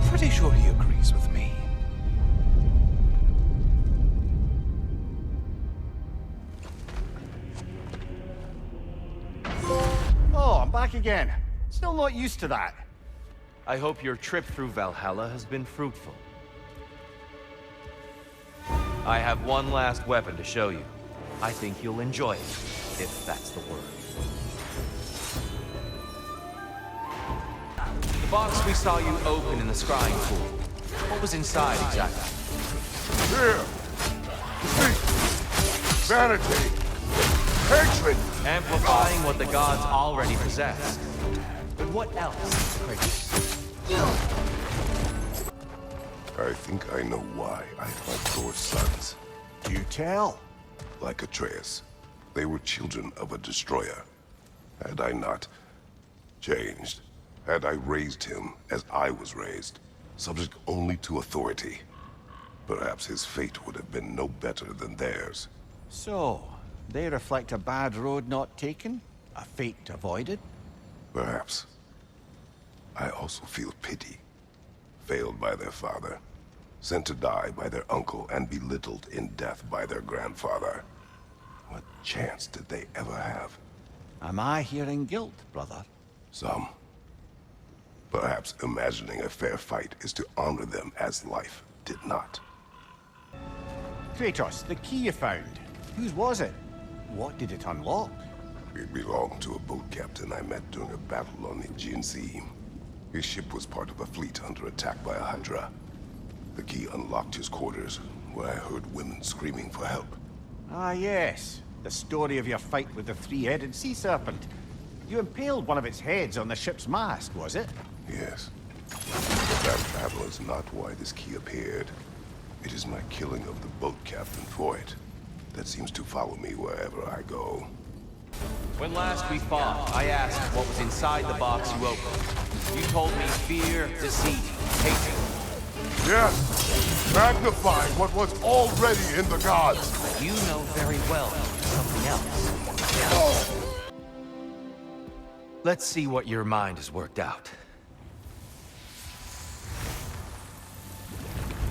Pretty sure he agrees with me. Oh, I'm back again. Still not used to that. I hope your trip through Valhalla has been fruitful. I have one last weapon to show you. I think you'll enjoy it, if that's the word. The box we saw you open in the scrying pool. What was inside exactly? Fear! Deceit! Vanity! Hatred! Amplifying what the gods already possessed. The what else, Kratos? I think I know why I hunt Thor's sons. You tell. Like Atreus, they were children of a destroyer. Had I not changed, had I raised him as I was raised, subject only to authority, perhaps his fate would have been no better than theirs. So, they reflect a bad road not taken? A fate avoided? Perhaps. I also feel pity. Failed by their father, sent to die by their uncle, and belittled in death by their grandfather. What chance did they ever have? Am I hearing guilt, brother? Some. Perhaps imagining a fair fight is to honor them as life did not. Kratos, the key you found. Whose was it? What did it unlock? It belonged to a boat captain I met during a battle on the Aegean Sea. His ship was part of a fleet under attack by a Hydra. The key unlocked his quarters, where I heard women screaming for help. Ah, yes. The story of your fight with the three-headed sea serpent. You impaled one of its heads on the ship's mast, was it? Yes. But that battle is not why this key appeared. It is my killing of the boat captain for it that seems to follow me wherever I go. When last we fought, I asked what was inside the box you opened. You told me fear, deceit, hatred. Yes! Magnify what was already in the gods! But you know very well something else. Let's see what your mind has worked out.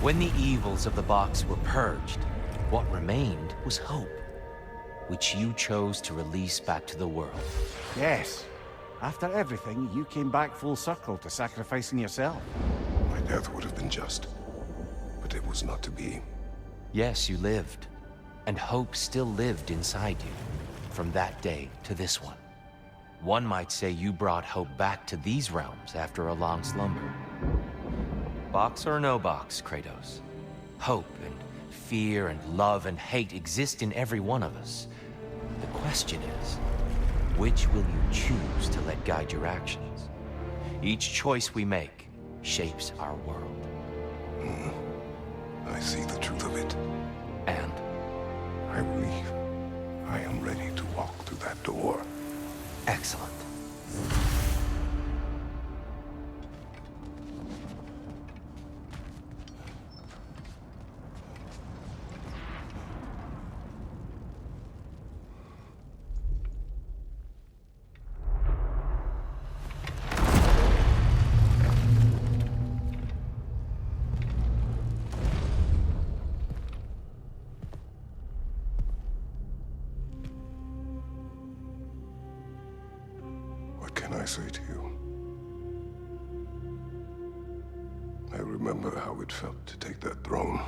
When the evils of the box were purged, what remained was hope, which you chose to release back to the world. Yes. After everything, you came back full circle to sacrificing yourself. My death would have been just, but it was not to be. Yes, you lived, and hope still lived inside you, from that day to this one. One might say you brought hope back to these realms after a long slumber. Box or no box, Kratos. Hope and fear and love and hate exist in every one of us. The question is, which will you choose to let guide your actions? Each choice we make shapes our world. I see the truth of it. And? I believe I am ready to walk through that door. Excellent. What can I say to you? I remember how it felt to take that throne.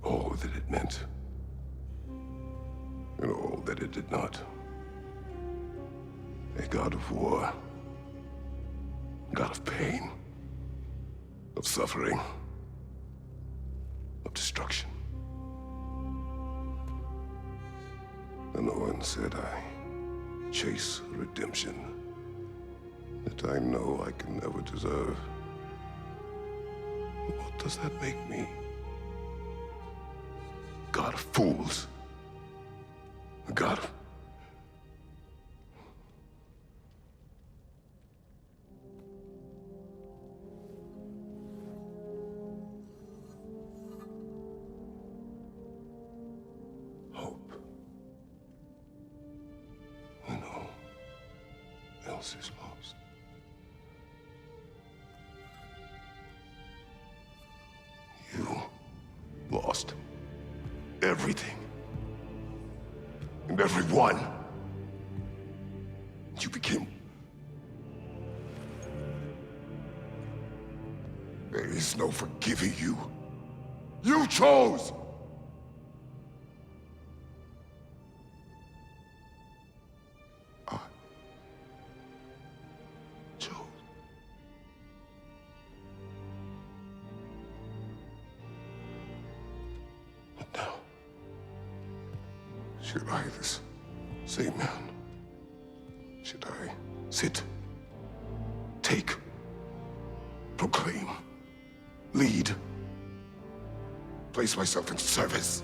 All that it meant. And all that it did not. A god of war. A god of pain. Of suffering. Of destruction. And no one said I chase redemption that I know I can never deserve. What does that make me? God of fools. A god of... hope. When all else is lost. You lost everything. And everyone. You became... There is no forgiving you. You chose! I chose. But now, should I, this same man, should I sit Take. Proclaim. Lead. Place myself in service.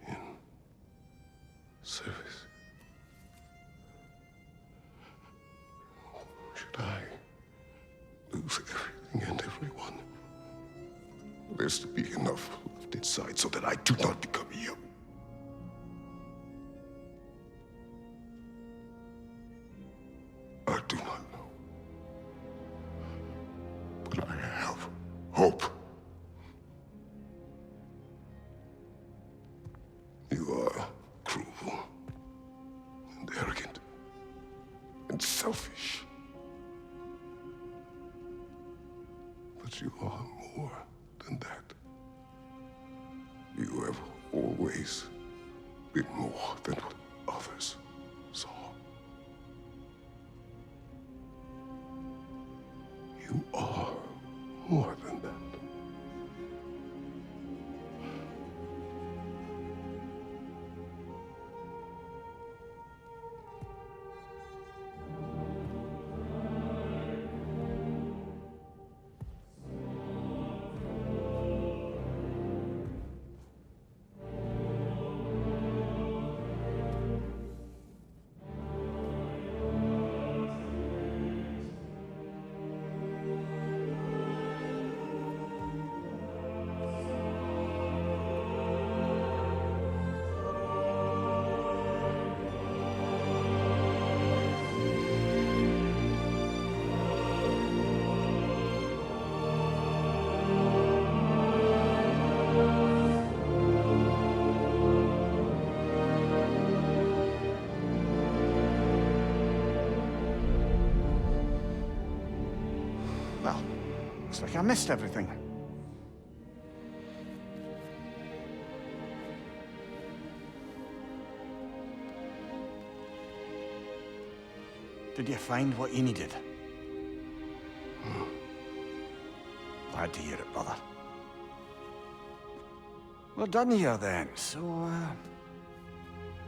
In service. Should I lose everything and everyone? There's to be enough left inside so that I do not become you. I do not know. But I have hope. You are cruel and arrogant and selfish. But you are more than that. You have always been more than what others saw. You are more than that. Well, looks like I missed everything. Did you find what you needed? Glad to hear it, brother. We're done here then, so,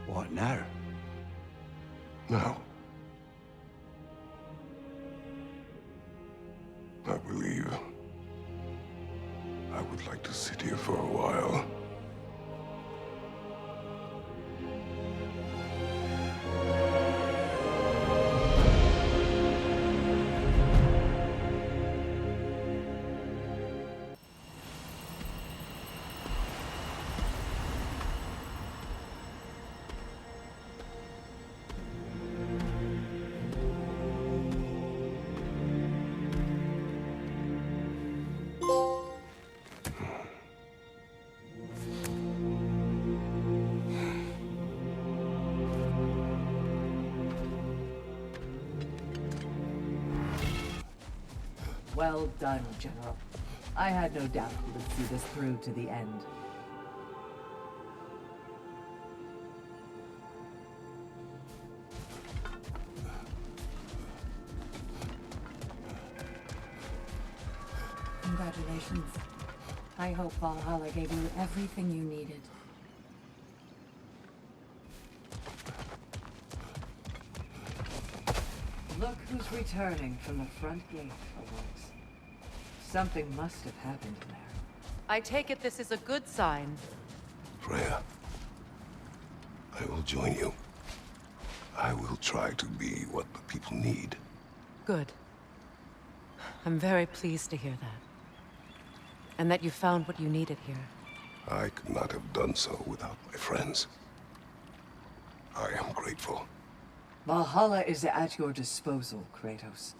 what now? Now, I believe I would like to sit here for a while. Well done, General. I had no doubt you would see this through to the end. Congratulations. I hope Valhalla gave you everything you needed. Look who's returning from the front gate, folks. Something must have happened there. I take it this is a good sign. Freya, I will join you. I will try to be what the people need. Good. I'm very pleased to hear that. And that you found what you needed here. I could not have done so without my friends. I am grateful. Valhalla is at your disposal, Kratos.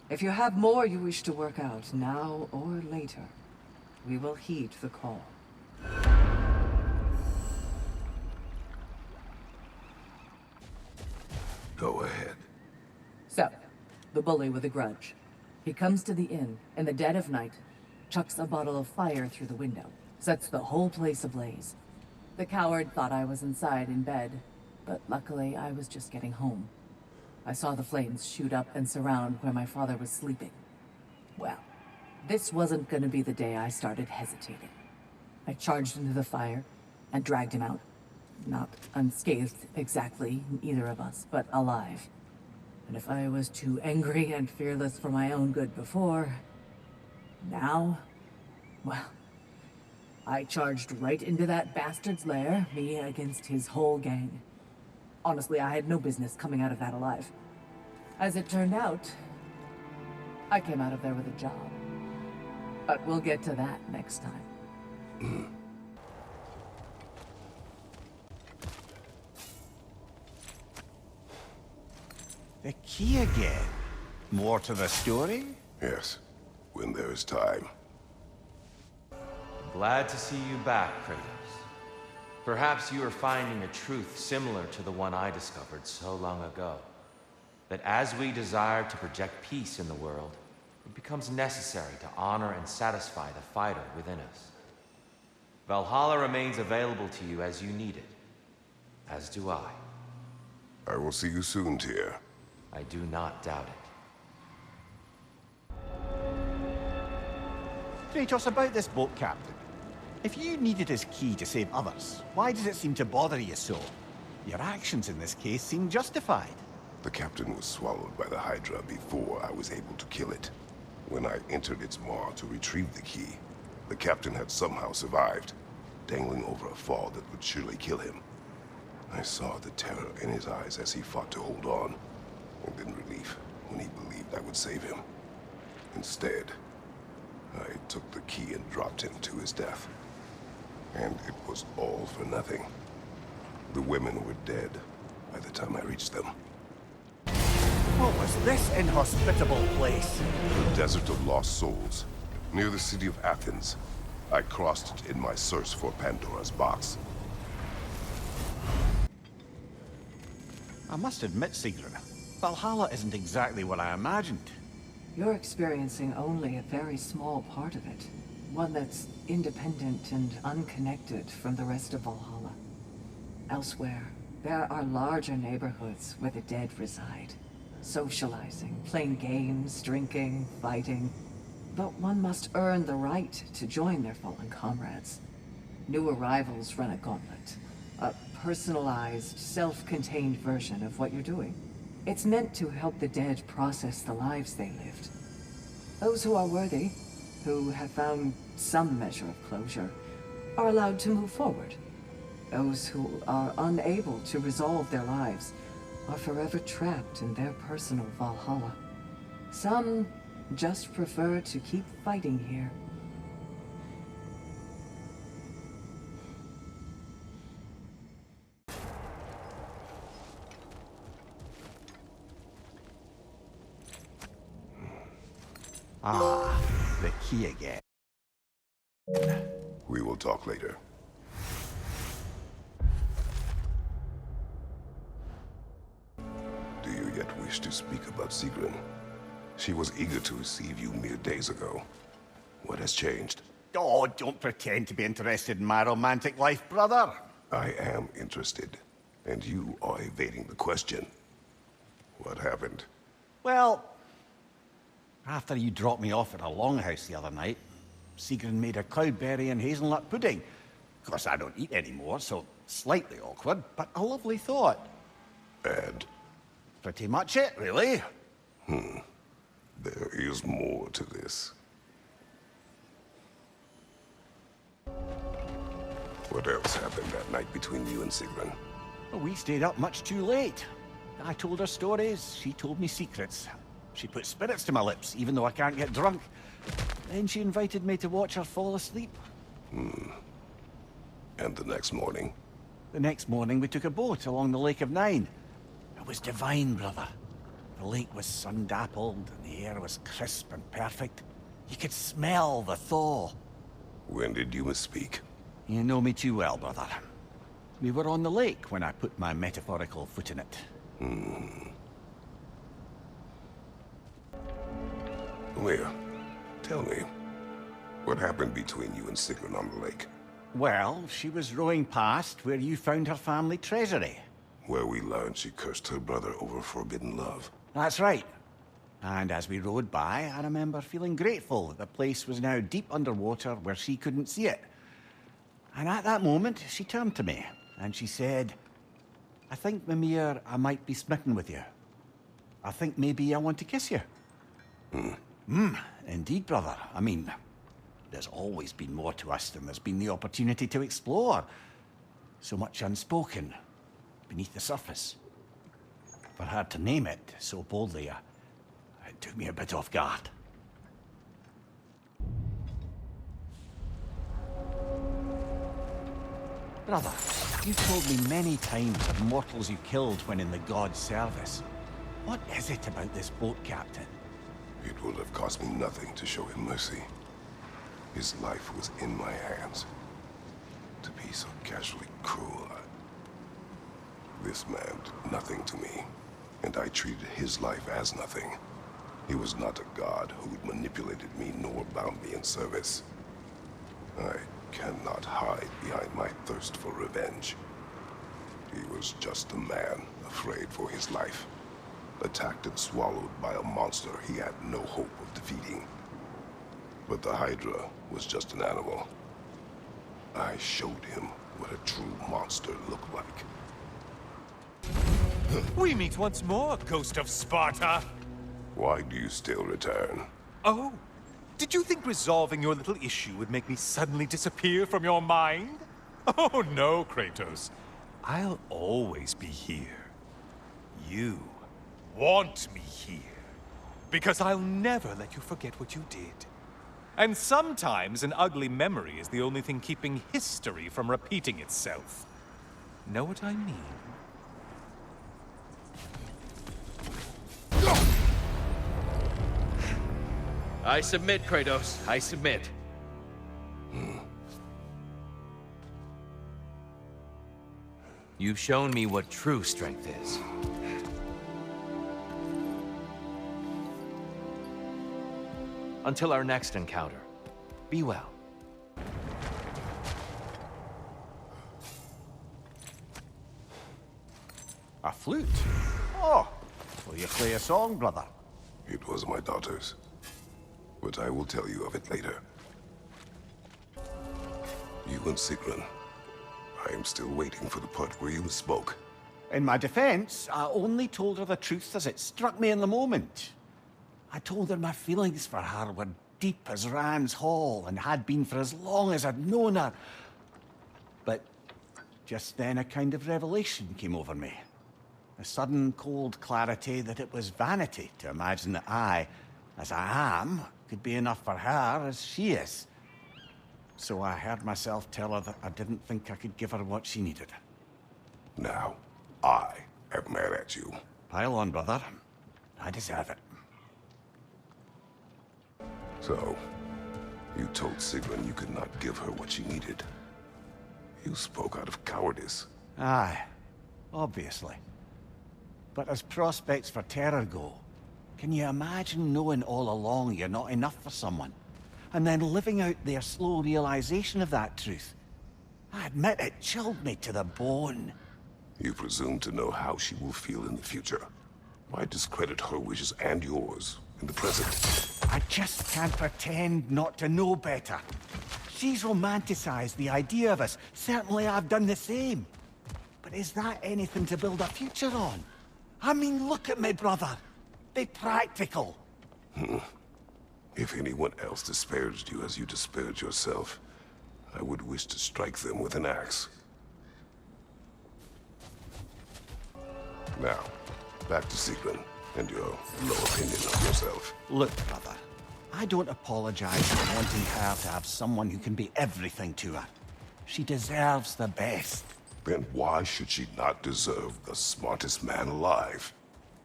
If you have more you wish to work out, now or later, we will heed the call. Go ahead. So, the bully with a grudge. He comes to the inn in the dead of night, chucks a bottle of fire through the window, sets the whole place ablaze. The coward thought I was inside in bed, but luckily I was just getting home. I saw the flames shoot up and surround where my father was sleeping. Well, this wasn't gonna be the day I started hesitating. I charged into the fire and dragged him out. Not unscathed, exactly, either of us, but alive. And if I was too angry and fearless for my own good before, now, well, I charged right into that bastard's lair, me against his whole gang. Honestly, I had no business coming out of that alive. As it turned out, I came out of there with a job. But we'll get to that next time. The key again. More to the story? Yes, when there is time. Glad to see you back, Kratos. Perhaps you are finding a truth similar to the one I discovered so long ago. That as we desire to project peace in the world, it becomes necessary to honor and satisfy the fighter within us. Valhalla remains available to you as you need it. As do I. I will see you soon, Tyr. I do not doubt it. Kratos, about this boat captain. If you needed his key to save others, why does it seem to bother you so? Your actions in this case seem justified. The captain was swallowed by the Hydra before I was able to kill it. When I entered its maw to retrieve the key, the captain had somehow survived, dangling over a fall that would surely kill him. I saw the terror in his eyes as he fought to hold on, and then relief when he believed I would save him. Instead, I took the key and dropped him to his death. And it was all for nothing. The women were dead by the time I reached them. What was this inhospitable place? The Desert of Lost Souls, near the city of Athens. I crossed it in my search for Pandora's box. I must admit, Sigrun, Valhalla isn't exactly what I imagined. You're experiencing only a very small part of it. One that's independent and unconnected from the rest of Valhalla. Elsewhere, there are larger neighborhoods where the dead reside. Socializing, playing games, drinking, fighting. But one must earn the right to join their fallen comrades. New arrivals run a gauntlet. A personalized, self-contained version of what you're doing. It's meant to help the dead process the lives they lived. Those who are worthy, who have found some measure of closure, are allowed to move forward. Those who are unable to resolve their lives are forever trapped in their personal Valhalla. Some just prefer to keep fighting here. Ah, the key again. We will talk later. Do you yet wish to speak about Sigrun? She was eager to receive you mere days ago. What has changed? Oh, don't pretend to be interested in my romantic life, brother. I am interested, and you are evading the question. What happened? Well, after you dropped me off at a longhouse the other night, Sigrun made a cloudberry and hazelnut pudding. Of course, I don't eat anymore, so slightly awkward, but a lovely thought. And? Pretty much it, really. There is more to this. What else happened that night between you and Sigrun? Well, we stayed up much too late. I told her stories, she told me secrets. She put spirits to my lips, even though I can't get drunk. Then she invited me to watch her fall asleep. And the next morning? The next morning we took a boat along the Lake of Nine. It was divine, brother. The lake was sun-dappled, and the air was crisp and perfect. You could smell the thaw. When did you misspeak? You know me too well, brother. We were on the lake when I put my metaphorical foot in it. Well, tell me, what happened between you and Sigrun on the lake? Well, she was rowing past where you found her family treasury. Where we learned she cursed her brother over forbidden love. That's right. And as we rowed by, I remember feeling grateful that the place was now deep underwater where she couldn't see it. And at that moment, she turned to me and she said, I think, Mimir, I might be smitten with you. I think maybe I want to kiss you. Indeed, brother. I mean, there's always been more to us than there's been the opportunity to explore. So much unspoken, beneath the surface. For her to name it so boldly, it took me a bit off guard. Brother, you've told me many times of mortals you killed when in the god's service. What is it about this boat captain? It would have cost me nothing to show him mercy. His life was in my hands. To be so casually cruel, this man did nothing to me, and I treated his life as nothing. He was not a god who'd manipulated me nor bound me in service. I cannot hide behind my thirst for revenge. He was just a man afraid for his life, attacked and swallowed by a monster he had no hope of defeating. But the Hydra was just an animal. I showed him what a true monster looked like. We meet once more, Ghost of Sparta! Why do you still return? Oh, did you think resolving your little issue would make me suddenly disappear from your mind? Oh no, Kratos. I'll always be here. You want me here. Because I'll never let you forget what you did. And sometimes an ugly memory is the only thing keeping history from repeating itself. Know what I mean? I submit, Kratos. I submit. You've shown me what true strength is. Until our next encounter, be well. A flute? Oh, will you play a song, brother? It was my daughter's. But I will tell you of it later. You and Sigrun. I am still waiting for the part where you spoke. In my defense, I only told her the truth as it struck me in the moment. I told her my feelings for her were deep as Rand's Hall and had been for as long as I'd known her. But just then a kind of revelation came over me. A sudden cold clarity that it was vanity to imagine that I, as I am, could be enough for her as she is. So I heard myself tell her that I didn't think I could give her what she needed. Now, I am mad at you. Pile on, brother. I deserve it. So, you told Sigrun you could not give her what she needed. You spoke out of cowardice. Aye, obviously. But as prospects for terror go, can you imagine knowing all along you're not enough for someone? And then living out their slow realization of that truth? I admit it chilled me to the bone. You presume to know how she will feel in the future. Why discredit her wishes and yours in the present? I just can't pretend not to know better. She's romanticized the idea of us. Certainly I've done the same. But is that anything to build a future on? I mean, look at me, brother. Be practical. If anyone else disparaged you as you disparaged yourself, I would wish to strike them with an axe. Now, back to Sigrun and your low opinion of yourself. Look, brother. I don't apologize for wanting her to have someone who can be everything to her. She deserves the best. Then why should she not deserve the smartest man alive?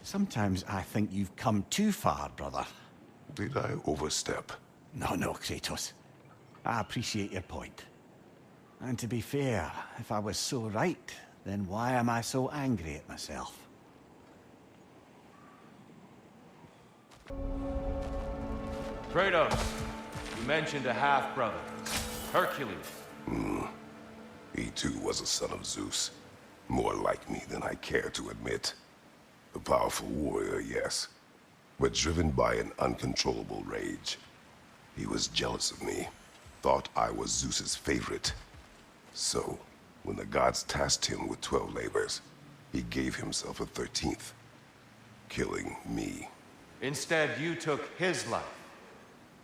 Sometimes I think you've come too far, brother. Did I overstep? No, Kratos. I appreciate your point. And to be fair, if I was so right, then why am I so angry at myself? Kratos, you mentioned a half-brother, Hercules. He too was a son of Zeus. More like me than I care to admit. A powerful warrior, yes, but driven by an uncontrollable rage. He was jealous of me, thought I was Zeus's favorite. So, When the gods tasked him with 12 labors, he gave himself a 13th, killing me. Instead, you took his life.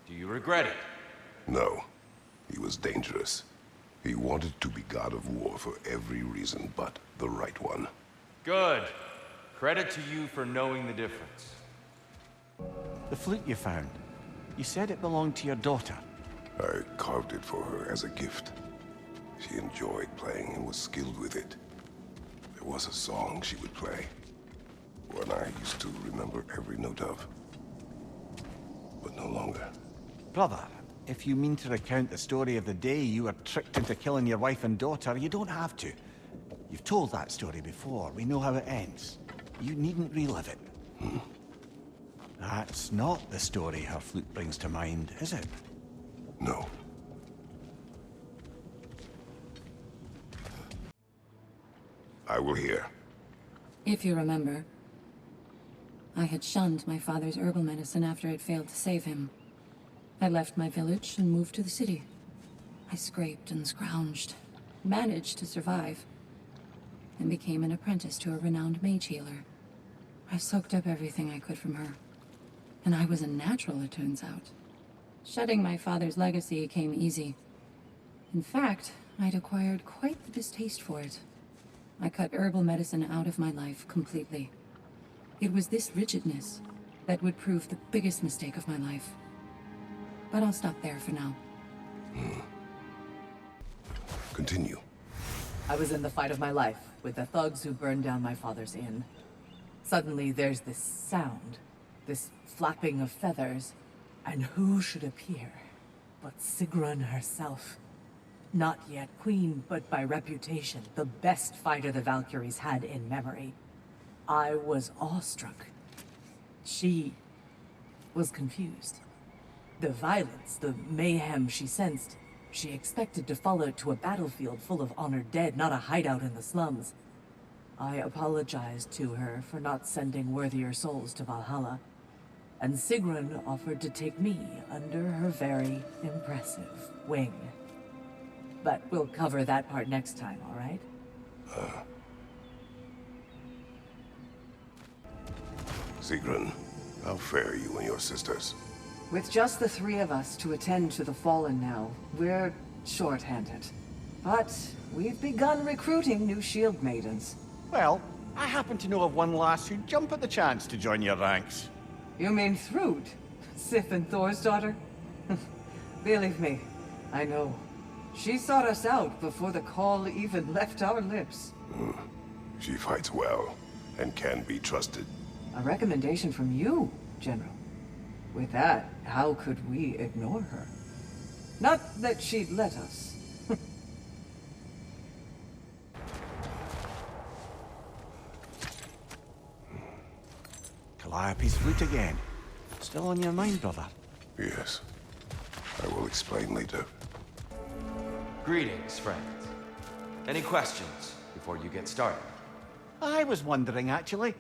Do you regret it? No, he was dangerous. He wanted to be god of war for every reason but the right one. Good. Credit to you for knowing the difference. The flute you found. You said it belonged to your daughter. I carved it for her as a gift. She enjoyed playing and was skilled with it. There was a song she would play, one I used to remember every note of. But no longer. Brother, if you mean to recount the story of the day you were tricked into killing your wife and daughter, you don't have to. You've told that story before. We know how it ends. You needn't relive it. That's not the story her flute brings to mind, is it? No. I will hear. If you remember, I had shunned my father's herbal medicine after it failed to save him. I left my village and moved to the city. I scraped and scrounged, managed to survive, and became an apprentice to a renowned mage healer. I soaked up everything I could from her, and I was a natural, it turns out. Shedding my father's legacy came easy. In fact, I'd acquired quite the distaste for it. I cut herbal medicine out of my life completely. It was this rigidness that would prove the biggest mistake of my life. But I'll stop there for now. Continue. I was in the fight of my life with the thugs who burned down my father's inn. Suddenly there's this sound, this flapping of feathers, and who should appear but Sigrun herself. Not yet queen, but by reputation, the best fighter the Valkyries had in memory. I was awestruck. She was confused. The violence, the mayhem she sensed, she expected to follow to a battlefield full of honored dead, not a hideout in the slums. I apologized to her for not sending worthier souls to Valhalla, and Sigrun offered to take me under her very impressive wing. But we'll cover that part next time, all right? Sigrun, how fare you and your sisters? With just the three of us to attend to the fallen now, we're short-handed. But we've begun recruiting new shield maidens. Well, I happen to know of one lass who'd jump at the chance to join your ranks. You mean Thrud? Sif and Thor's daughter? Believe me, I know. She sought us out before the call even left our lips. She fights well and can be trusted. A recommendation from you, General. With that, how could we ignore her? Not that she'd let us. Calliope's flute again. Still on your mind, brother? Yes. I will explain later. Greetings, friends. Any questions before you get started? I was wondering, actually.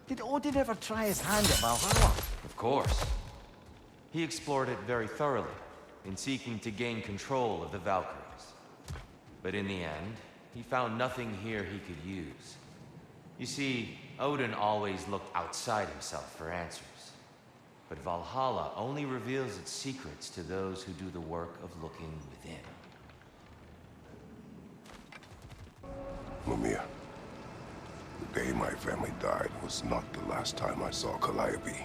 Did Odin ever try his hand at Valhalla? Of course. He explored it very thoroughly, in seeking to gain control of the Valkyries. But in the end, he found nothing here he could use. You see, Odin always looked outside himself for answers. But Valhalla only reveals its secrets to those who do the work of looking within. Mimir, the day my family died was not the last time I saw Calliope.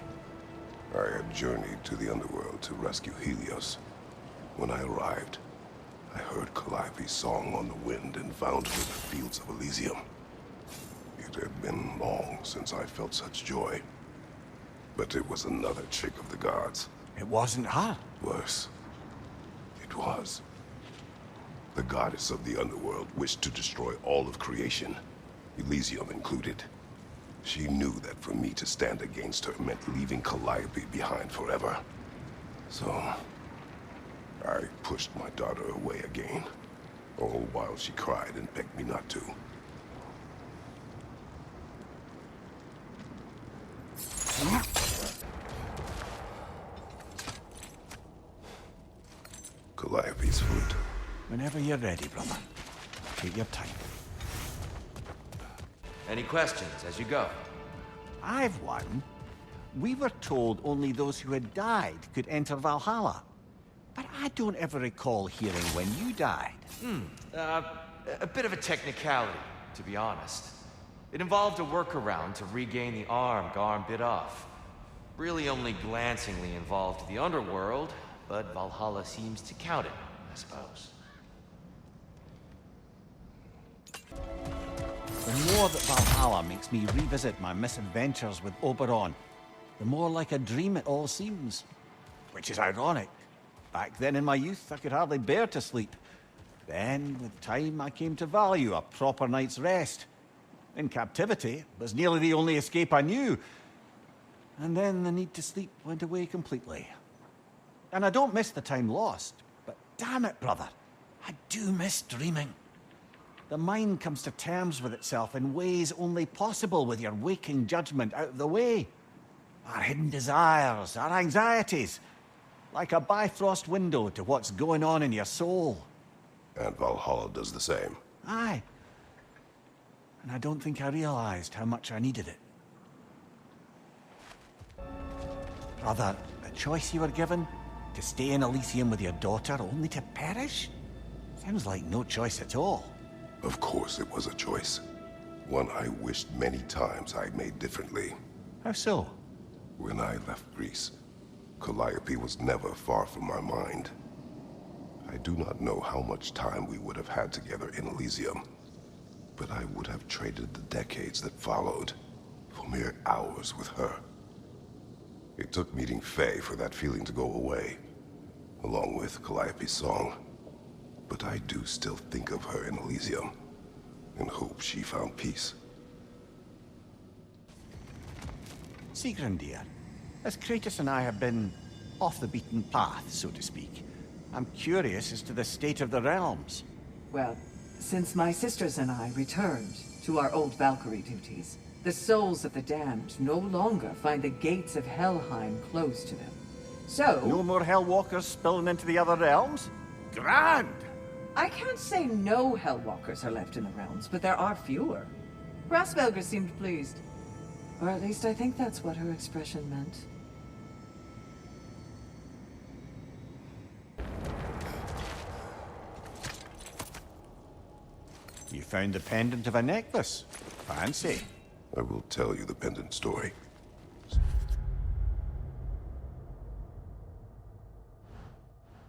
I had journeyed to the underworld to rescue Helios. When I arrived, I heard Calliope's song on the wind and found her in the fields of Elysium. It had been long since I felt such joy. But it was another trick of the gods. It wasn't her. Worse. It was. The goddess of the underworld wished to destroy all of creation, Elysium included. She knew that for me to stand against her meant leaving Calliope behind forever. So, I pushed my daughter away again, all while she cried and begged me not to. Calliope's flute. Whenever you're ready, brother. Take your time. Any questions as you go? I've one. We were told only those who had died could enter Valhalla. But I don't ever recall hearing when you died. A bit of a technicality, to be honest. It involved a workaround to regain the arm Garm bit off. Really only glancingly involved the underworld, but Valhalla seems to count it, I suppose. The more that Valhalla makes me revisit my misadventures with Oberon, the more like a dream it all seems. Which is ironic. Back then in my youth, I could hardly bear to sleep. Then, with time, I came to value a proper night's rest. In captivity, it was nearly the only escape I knew. And then the need to sleep went away completely. And I don't miss the time lost, but damn it, brother, I do miss dreaming. The mind comes to terms with itself in ways only possible with your waking judgment out of the way. Our hidden desires, our anxieties, like a bifrost window to what's going on in your soul. And Valhalla does the same. Aye. And I don't think I realized how much I needed it. Brother, the choice you were given, to stay in Elysium with your daughter only to perish? Sounds like no choice at all. Of course it was a choice. One I wished many times I made differently. How so? When I left Greece, Calliope was never far from my mind. I do not know how much time we would have had together in Elysium, but I would have traded the decades that followed for mere hours with her. It took meeting Faye for that feeling to go away, along with Calliope's song. But I do still think of her in Elysium, and hope she found peace. Sigrun, dear, as Kratos and I have been off the beaten path, so to speak, I'm curious as to the state of the realms. Well, since my sisters and I returned to our old Valkyrie duties, the souls of the damned no longer find the gates of Helheim closed to them. So... No more Hellwalkers spilling into the other realms? Grand! I can't say no Hellwalkers are left in the realms, but there are fewer. Rasvelga seemed pleased. Or at least I think that's what her expression meant. You found the pendant of a necklace. Fancy. I will tell you the pendant story.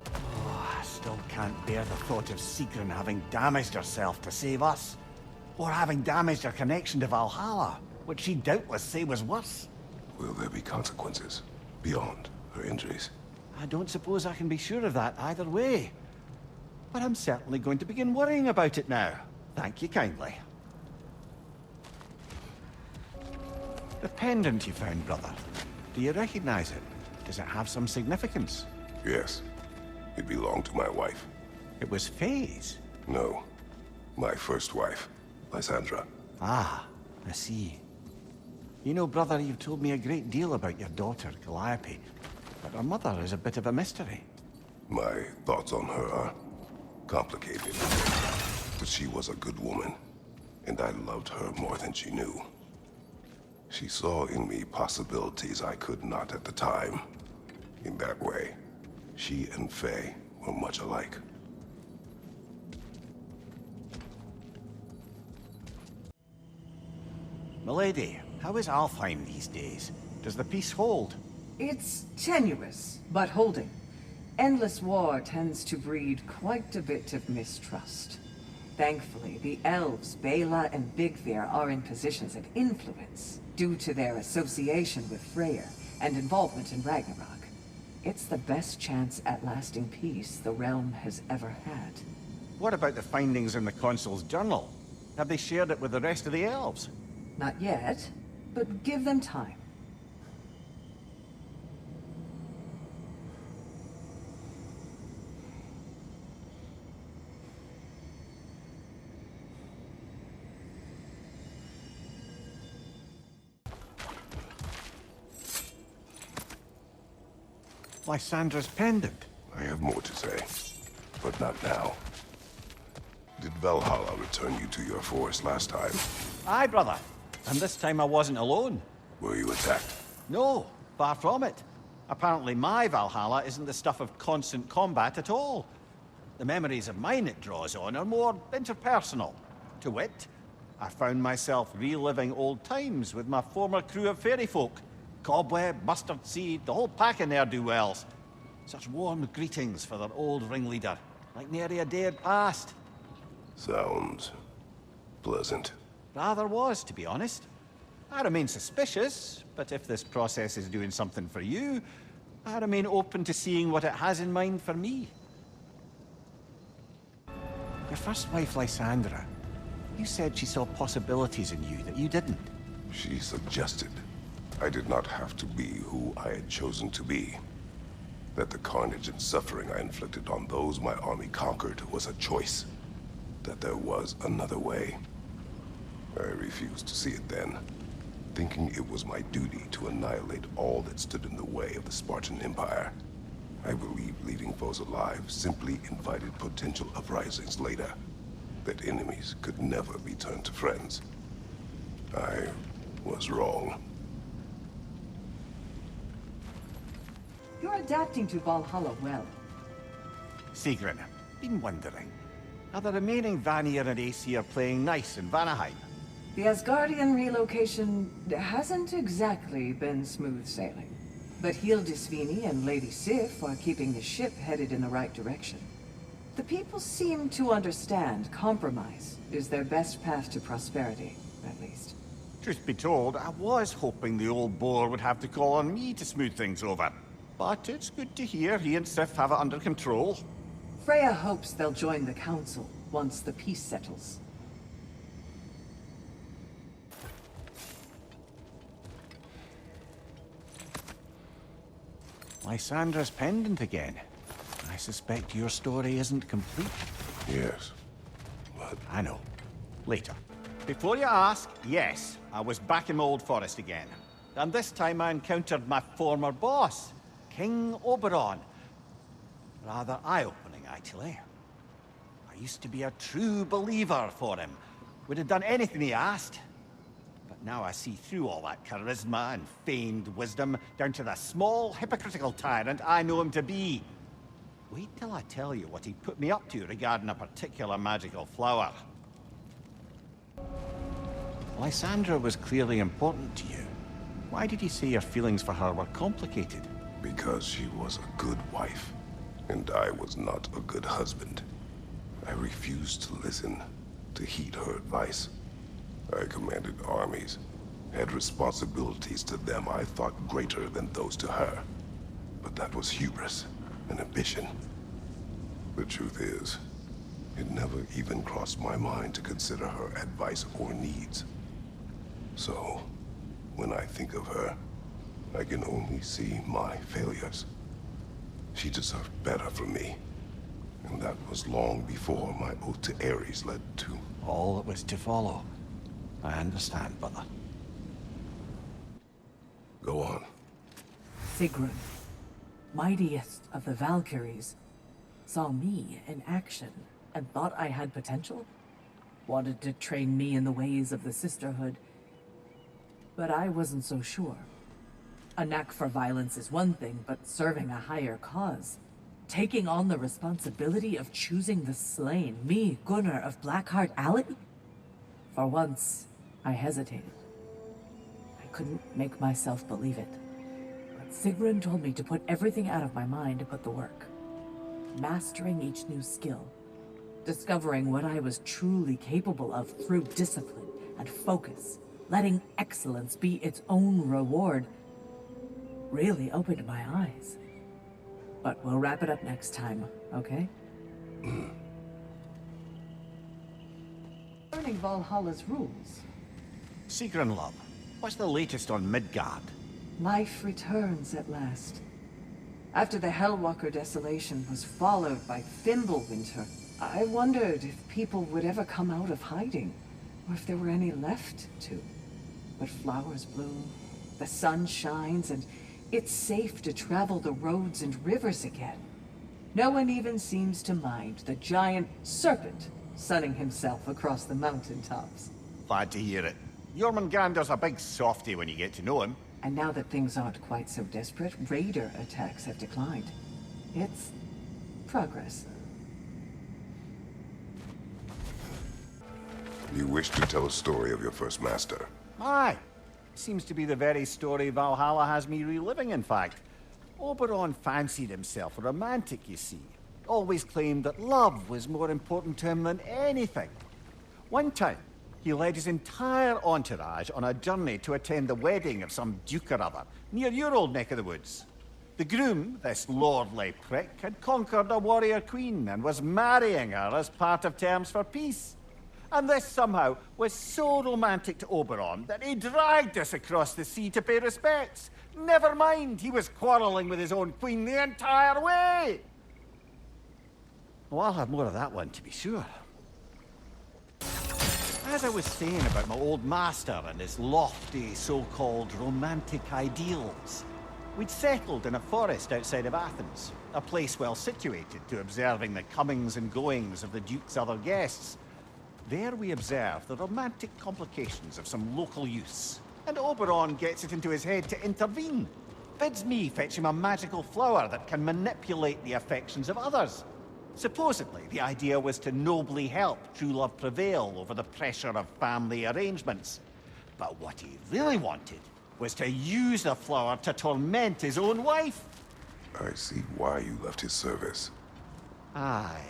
Oh, I still can't bear the thought of Sigrun having damaged herself to save us. Or having damaged her connection to Valhalla, which she'd doubtless say was worse. Will there be consequences beyond her injuries? I don't suppose I can be sure of that either way. But I'm certainly going to begin worrying about it now. Thank you kindly. The pendant you found, brother. Do you recognize it? Does it have some significance? Yes. It belonged to my wife. It was Faye's? No. My first wife, Lysandra. Ah, I see. You know, brother, you've told me a great deal about your daughter, Calliope. But her mother is a bit of a mystery. My thoughts on her are complicated. But she was a good woman, and I loved her more than she knew. She saw in me possibilities I could not at the time. In that way, she and Faye were much alike. Milady, how is Alfheim these days? Does the peace hold? It's tenuous, but holding. Endless war tends to breed quite a bit of mistrust. Thankfully, the elves, Bela and Bigvir, are in positions of influence due to their association with Freya and involvement in Ragnarok. It's the best chance at lasting peace the realm has ever had. What about the findings in the Consul's journal? Have they shared it with the rest of the elves? Not yet, but give them time. Lysandra's pendant. I have more to say, but not now. Did Valhalla return you to your forest last time? Aye, brother. And this time I wasn't alone. Were you attacked? No, far from it. Apparently my Valhalla isn't the stuff of constant combat at all. The memories of mine it draws on are more interpersonal. To wit, I found myself reliving old times with my former crew of fairy folk. Cobweb, mustard seed, the whole pack of ne'er-do-wells. Such warm greetings for their old ringleader, like nary a day had passed. Sounds pleasant. Rather was, to be honest. I remain suspicious, but if this process is doing something for you, I remain open to seeing what it has in mind for me. Your first wife, Lysandra, you said she saw possibilities in you that you didn't. She suggested I did not have to be who I had chosen to be. That the carnage and suffering I inflicted on those my army conquered was a choice. That there was another way. I refused to see it then, thinking it was my duty to annihilate all that stood in the way of the Spartan Empire. I believed leaving foes alive simply invited potential uprisings later, that enemies could never be turned to friends. I was wrong. You're adapting to Valhalla well. Sigrun, been wondering. Are the remaining Vanir and Aesir playing nice in Vanaheim? The Asgardian relocation hasn't exactly been smooth sailing. But Hildisvini and Lady Sif are keeping the ship headed in the right direction. The people seem to understand compromise is their best path to prosperity, at least. Truth be told, I was hoping the old boar would have to call on me to smooth things over. But it's good to hear he and Sif have it under control. Freya hopes they'll join the council once the peace settles. Lysandra's pendant again. I suspect your story isn't complete. Yes, but I know. Later. Before you ask, yes, I was back in my old forest again. And this time I encountered my former boss, King Oberon. Rather eye-opening, actually. I used to be a true believer for him. Would have done anything he asked. But now I see through all that charisma and feigned wisdom down to the small, hypocritical tyrant I know him to be. Wait till I tell you what he put me up to regarding a particular magical flower. Lysandra was clearly important to you. Why did you say your feelings for her were complicated? because she was a good wife, and I was not a good husband. I refused to listen, to heed her advice. I commanded armies, had responsibilities to them I thought greater than those to her. But that was hubris, an ambition. The truth is, it never even crossed my mind to consider her advice or needs. So, when I think of her, I can only see my failures. She deserved better from me. And that was long before my oath to Ares led to... all that was to follow. I understand, brother. Go on. Sigrun, mightiest of the Valkyries, saw me in action and thought I had potential. Wanted to train me in the ways of the sisterhood. But I wasn't so sure. A knack for violence is one thing, but serving a higher cause, taking on the responsibility of choosing the slain, me, Gunnr of Blackheart Alley? For once, I hesitated. I couldn't make myself believe it. But Sigrun told me to put everything out of my mind to put the work. Mastering each new skill. Discovering what I was truly capable of through discipline and focus. Letting excellence be its own reward really opened my eyes. But we'll wrap it up next time, okay? Learning Valhalla's rules. Sigrun, love, what's the latest on Midgard? Life returns at last. After the Hellwalker desolation was followed by Fimbulwinter, I wondered if people would ever come out of hiding, or if there were any left to. But flowers bloom, the sun shines, and it's safe to travel the roads and rivers again. No one even seems to mind the giant serpent sunning himself across the mountaintops. Glad to hear it. Jormungandr's a big softy when you get to know him. And now that things aren't quite so desperate, raider attacks have declined. It's progress. You wish to tell a story of your first master. Aye. Seems to be the very story Valhalla has me reliving, in fact. Oberon fancied himself a romantic, you see. Always claimed that love was more important to him than anything. One time, he led his entire entourage on a journey to attend the wedding of some duke or other, near your old neck of the woods. The groom, this lordly prick, had conquered a warrior queen and was marrying her as part of terms for peace. And this somehow was so romantic to Oberon that he dragged us across the sea to pay respects. Never mind, he was quarrelling with his own queen the entire way! Well, I'll have more of that one, to be sure. As I was saying about my old master and his lofty, so-called romantic ideals, we'd settled in a forest outside of Athens, a place well situated to observing the comings and goings of the Duke's other guests. There we observe the romantic complications of some local youths, and Oberon gets it into his head to intervene. Bids me fetch him a magical flower that can manipulate the affections of others. Supposedly, the idea was to nobly help true love prevail over the pressure of family arrangements. But what he really wanted was to use the flower to torment his own wife. I see why you left his service. Aye.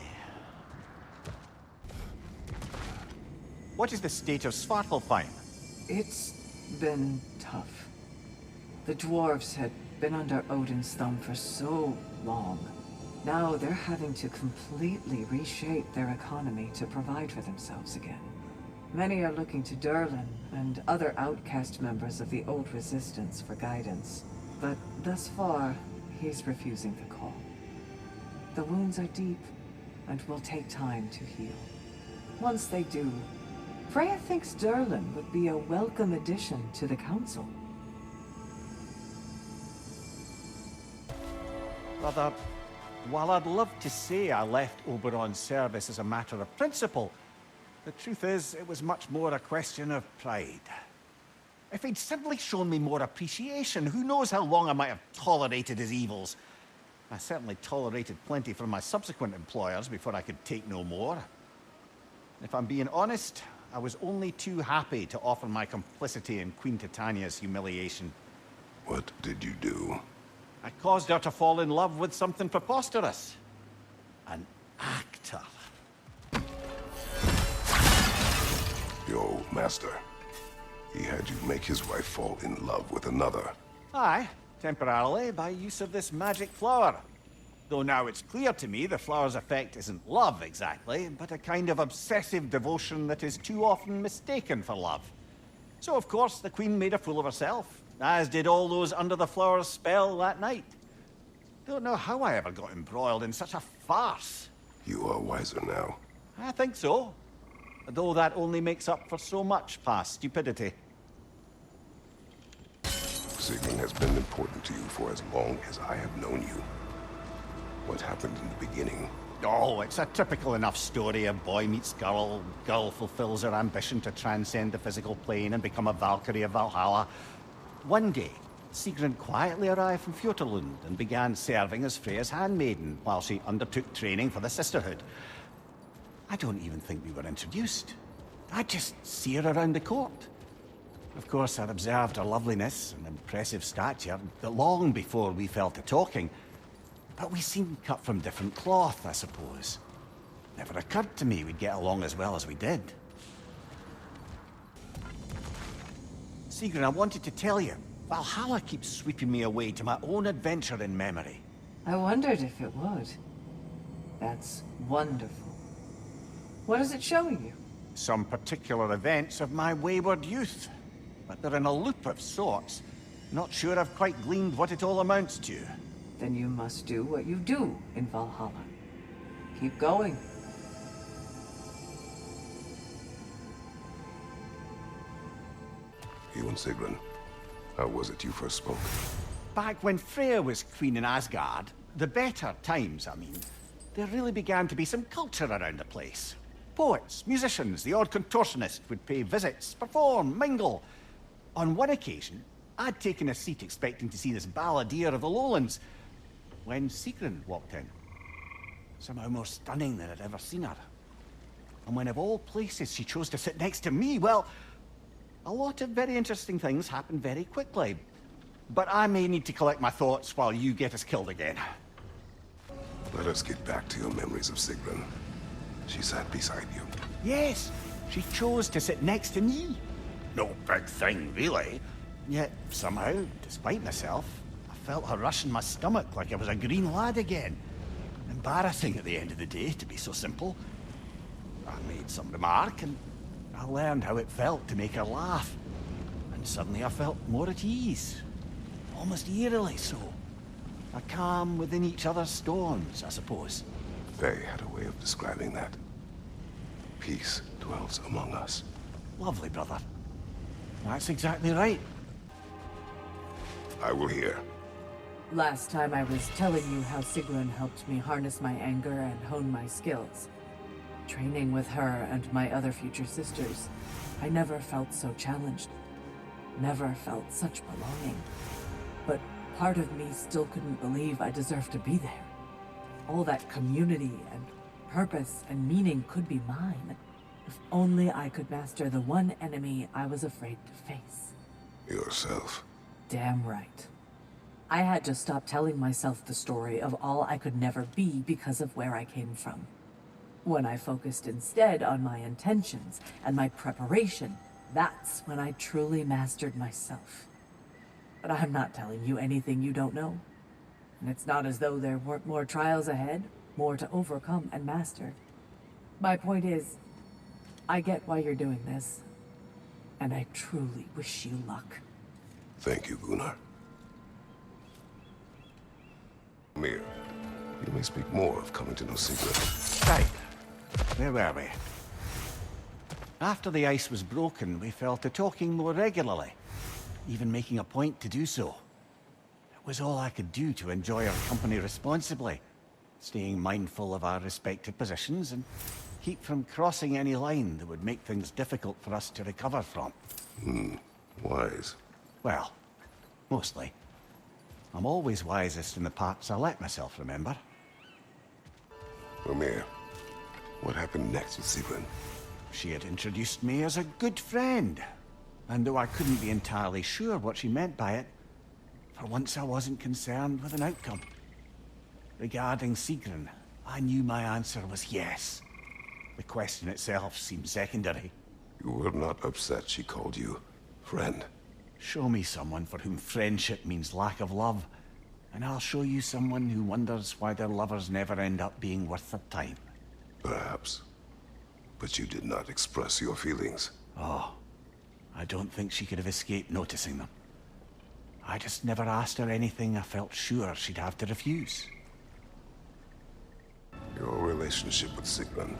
What is the state of Svartalfheim? It's been tough. The dwarves had been under Odin's thumb for so long. Now they're having to completely reshape their economy to provide for themselves again. Many are looking to Durlin and other outcast members of the old resistance for guidance. But thus far, he's refusing the call. The wounds are deep and will take time to heal. Once they do, Freya thinks Durlin would be a welcome addition to the council. Brother, while I'd love to say I left Oberon's service as a matter of principle, the truth is it was much more a question of pride. If he'd simply shown me more appreciation, who knows how long I might have tolerated his evils. I certainly tolerated plenty from my subsequent employers before I could take no more. If I'm being honest, I was only too happy to offer my complicity in Queen Titania's humiliation. What did you do? I caused her to fall in love with something preposterous. An actor. Your old master. He had you make his wife fall in love with another. Aye, temporarily, by use of this magic flower. Though now it's clear to me the flower's effect isn't love exactly, but a kind of obsessive devotion that is too often mistaken for love. So of course the Queen made a fool of herself, as did all those under the flower's spell that night. Don't know how I ever got embroiled in such a farce. You are wiser now. I think so. Though that only makes up for so much past stupidity. Sigrun has been important to you for as long as I have known you. What happened in the beginning? Oh, it's a typical enough story. A boy meets girl, girl fulfills her ambition to transcend the physical plane and become a Valkyrie of Valhalla. One day, Sigrun quietly arrived from Fjoturlund and began serving as Freya's handmaiden while she undertook training for the sisterhood. I don't even think we were introduced. I'd just see her around the court. Of course, I'd observed her loveliness and impressive stature long before we fell to talking. But we seemed cut from different cloth, I suppose. Never occurred to me we'd get along as well as we did. Sigrun, I wanted to tell you, Valhalla keeps sweeping me away to my own adventure in memory. I wondered if it would. That's wonderful. What is it showing you? Some particular events of my wayward youth. But they're in a loop of sorts. Not sure I've quite gleaned what it all amounts to. Then you must do what you do in Valhalla. Keep going. You and Sigrun, how was it you first spoke? Back when Freya was queen in Asgard, the better times, I mean, there really began to be some culture around the place. Poets, musicians, the odd contortionist would pay visits, perform, mingle. On one occasion, I'd taken a seat expecting to see this balladeer of the lowlands, when Sigrun walked in. Somehow more stunning than I'd ever seen her. And when of all places she chose to sit next to me, well, a lot of very interesting things happened very quickly. But I may need to collect my thoughts while you get us killed again. Let us get back to your memories of Sigrun. She sat beside you. Yes, she chose to sit next to me. No big thing, really. Yet, somehow, despite myself, I felt her rush in my stomach like I was a green lad again. Embarrassing at the end of the day, to be so simple. I made some remark, and I learned how it felt to make her laugh. And suddenly I felt more at ease. Almost eerily so. A calm within each other's storms, I suppose. They had a way of describing that. Peace dwells among us. Lovely, brother. That's exactly right. I will hear. Last time I was telling you how Sigrun helped me harness my anger and hone my skills. Training with her and my other future sisters, I never felt so challenged. Never felt such belonging. But part of me still couldn't believe I deserved to be there. All that community and purpose and meaning could be mine. If only I could master the one enemy I was afraid to face. Yourself. Damn right. I had to stop telling myself the story of all I could never be because of where I came from. When I focused instead on my intentions and my preparation, that's when I truly mastered myself. But I'm not telling you anything you don't know. And it's not as though there weren't more trials ahead, more to overcome and master. My point is, I get why you're doing this, and I truly wish you luck. Thank you, Gunnr. Mimir, you may speak more of coming to know Sigrun. Right. Where were we? After the ice was broken, we fell to talking more regularly, even making a point to do so. It was all I could do to enjoy our company responsibly, staying mindful of our respective positions and keep from crossing any line that would make things difficult for us to recover from. Wise. Well, mostly. I'm always wisest in the parts I let myself remember. Mimir, what happened next with Sigrun? She had introduced me as a good friend. And though I couldn't be entirely sure what she meant by it, for once I wasn't concerned with an outcome. Regarding Sigrun, I knew my answer was yes. The question itself seemed secondary. You were not upset she called you friend. Show me someone for whom friendship means lack of love, and I'll show you someone who wonders why their lovers never end up being worth their time. Perhaps. But you did not express your feelings. Oh, I don't think she could have escaped noticing them. I just never asked her anything I felt sure she'd have to refuse. Your relationship with Sigrun.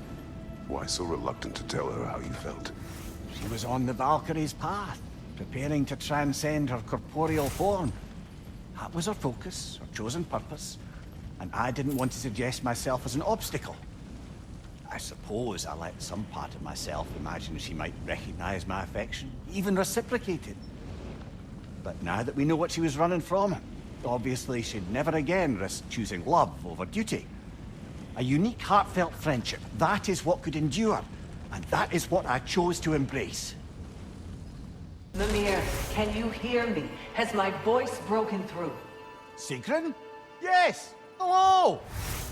Why so reluctant to tell her how you felt? She was on the Valkyrie's path, preparing to transcend her corporeal form. That was her focus, her chosen purpose, and I didn't want to suggest myself as an obstacle. I suppose I let some part of myself imagine she might recognize my affection, even reciprocate it. But now that we know what she was running from, obviously she'd never again risk choosing love over duty. A unique, heartfelt friendship, that is what could endure, and that is what I chose to embrace. Mimir, can you hear me? Has my voice broken through? Sigrun? Yes! Hello!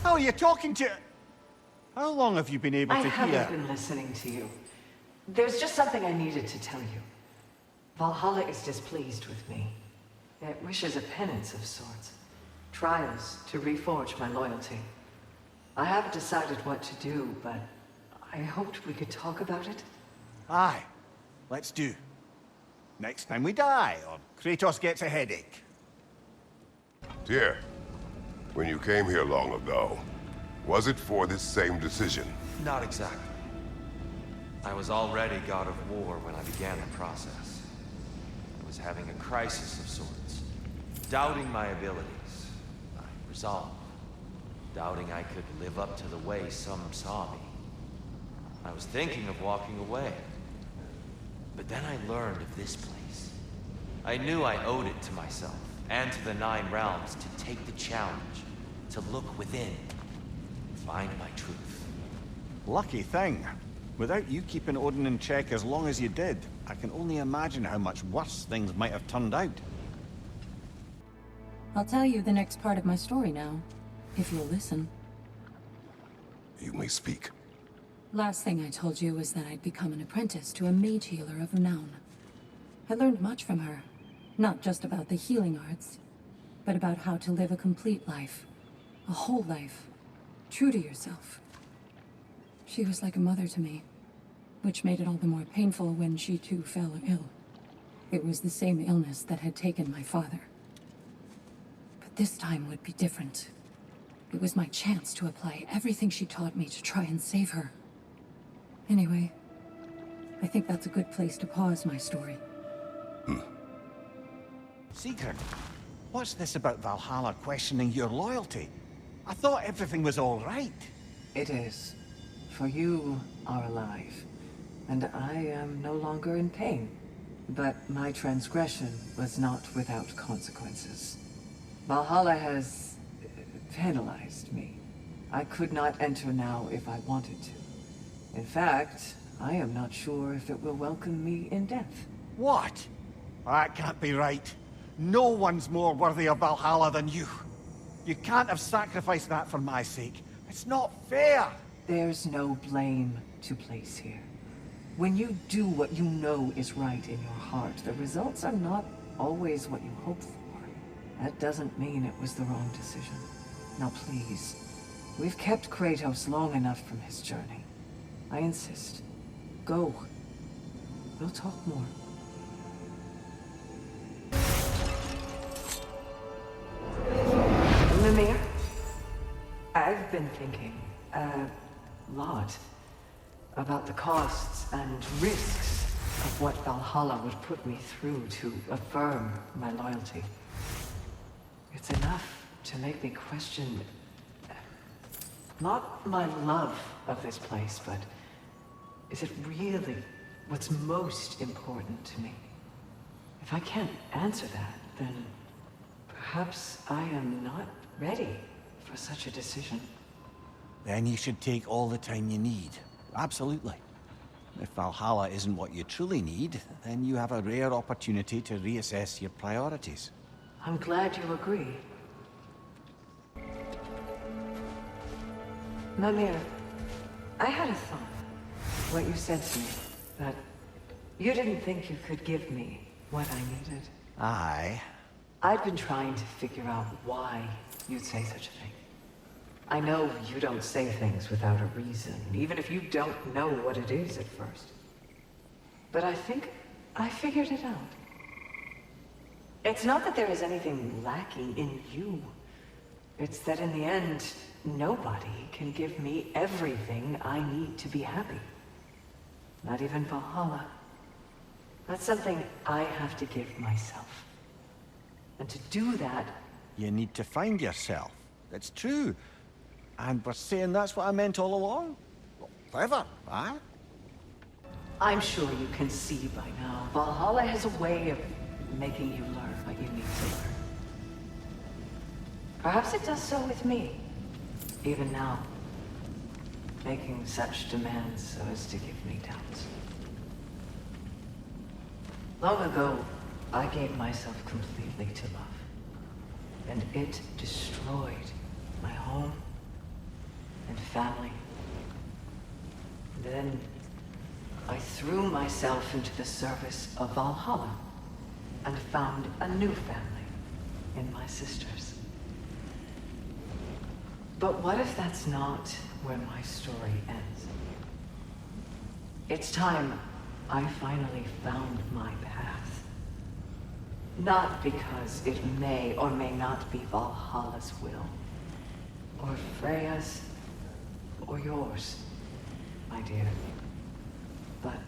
How are you talking to... How long have you been able I to hear? haven't been listening to you. There's just something I needed to tell you. Valhalla is displeased with me. It wishes a penance of sorts. Trials to reforge my loyalty. I haven't decided what to do, but I hoped we could talk about it. Aye, let's do. Next time we die, or Kratos gets a headache. Dear, when you came here long ago, was it for this same decision? Not exactly. I was already god of war when I began the process. I was having a crisis of sorts. Doubting my abilities, my resolve. Doubting I could live up to the way some saw me. I was thinking of walking away. But then I learned of this place. I knew I owed it to myself, and to the Nine Realms, to take the challenge, to look within, find my truth. Lucky thing. Without you keeping Odin in check as long as you did, I can only imagine how much worse things might have turned out. I'll tell you the next part of my story now, if you'll listen. You may speak. Last thing I told you was that I'd become an apprentice to a mage healer of renown. I learned much from her, not just about the healing arts, but about how to live a complete life, a whole life, true to yourself. She was like a mother to me, which made it all the more painful when she too fell ill. It was the same illness that had taken my father. But this time would be different. It was my chance to apply everything she taught me to try and save her. Anyway, I think that's a good place to pause my story. Sigrun, what's this about Valhalla questioning your loyalty? I thought everything was all right. It is. For you are alive, and I am no longer in pain. But my transgression was not without consequences. Valhalla has penalized me. I could not enter now if I wanted to. In fact, I am not sure if it will welcome me in death. What? That can't be right. No one's more worthy of Valhalla than you. You can't have sacrificed that for my sake. It's not fair. There's no blame to place here. When you do what you know is right in your heart, the results are not always what you hope for. That doesn't mean it was the wrong decision. Now please, we've kept Kratos long enough from his journey. I insist. Go. We'll talk more. Mimir? I've been thinking a lot about the costs and risks of what Valhalla would put me through to affirm my loyalty. It's enough to make me question not my love of this place, but is it really what's most important to me? If I can't answer that, then perhaps I am not ready for such a decision. Then you should take all the time you need. Absolutely. If Valhalla isn't what you truly need, then you have a rare opportunity to reassess your priorities. I'm glad you agree. Mimir, I had a thought. What you said to me, that you didn't think you could give me what I needed. Aye. I'd been trying to figure out why you'd say such a thing. I know you don't say things without a reason, even if you don't know what it is at first. But I think I figured it out. It's not that there is anything lacking in you. It's that in the end, nobody can give me everything I need to be happy. Not even Valhalla. That's something I have to give myself. And to do that... You need to find yourself. That's true. And we're saying that's what I meant all along? Well, clever, huh? I'm sure you can see by now, Valhalla has a way of making you learn what you need to learn. Perhaps it does so with me, even now. Making such demands so as to give me doubts. Long ago, I gave myself completely to love. And it destroyed my home and family. Then I threw myself into the service of Valhalla and found a new family in my sisters. But what if that's not where my story ends? It's time I finally found my path. Not because it may or may not be Valhalla's will, or Freya's, or yours, my dear, but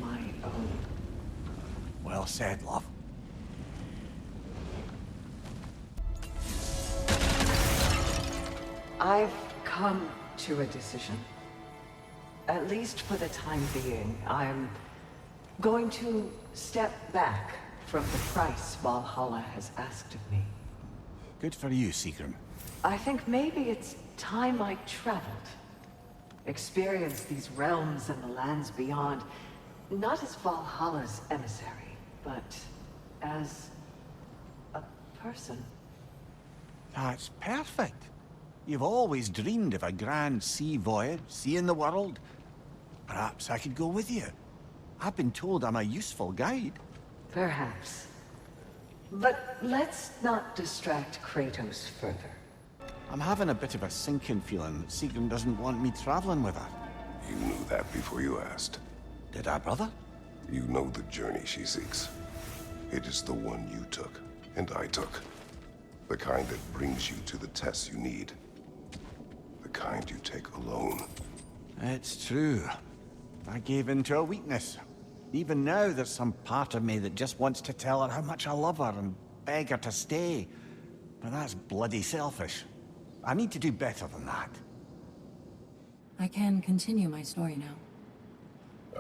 my own. Well said, love. I've come to a decision. At least for the time being, I'm going to step back from the price Valhalla has asked of me. Good for you, Sigrun. I think maybe it's time I traveled. Experienced these realms and the lands beyond, not as Valhalla's emissary, but as a person. That's perfect. You've always dreamed of a grand sea voyage, seeing the world. Perhaps I could go with you. I've been told I'm a useful guide. Perhaps. But let's not distract Kratos further. I'm having a bit of a sinking feeling that Sigrun doesn't want me traveling with her. You knew that before you asked. Did I, brother? You know the journey she seeks. It is the one you took, and I took. The kind that brings you to the tests you need. The kind you take alone. It's true. I gave in to a weakness. Even now, there's some part of me that just wants to tell her how much I love her and beg her to stay. But that's bloody selfish. I need to do better than that. I can continue my story now.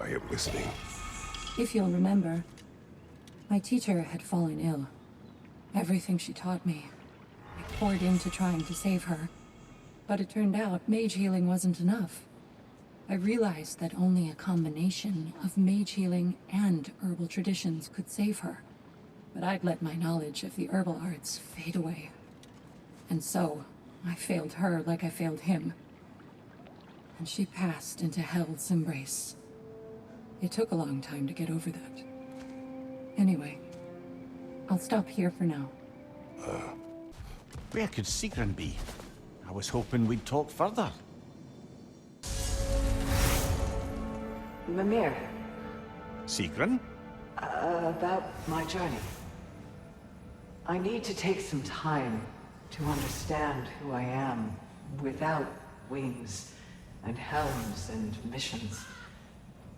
I am listening. If you'll remember, my teacher had fallen ill. Everything she taught me, I poured into trying to save her. But it turned out mage healing wasn't enough. I realized that only a combination of mage healing and herbal traditions could save her. But I'd let my knowledge of the herbal arts fade away. And so, I failed her like I failed him. And she passed into Hell's embrace. It took a long time to get over that. Anyway, I'll stop here for now. Where could Sigrun be? I was hoping we'd talk further. Mimir, Sigrun? about my journey. I need to take some time to understand who I am without wings and helms and missions,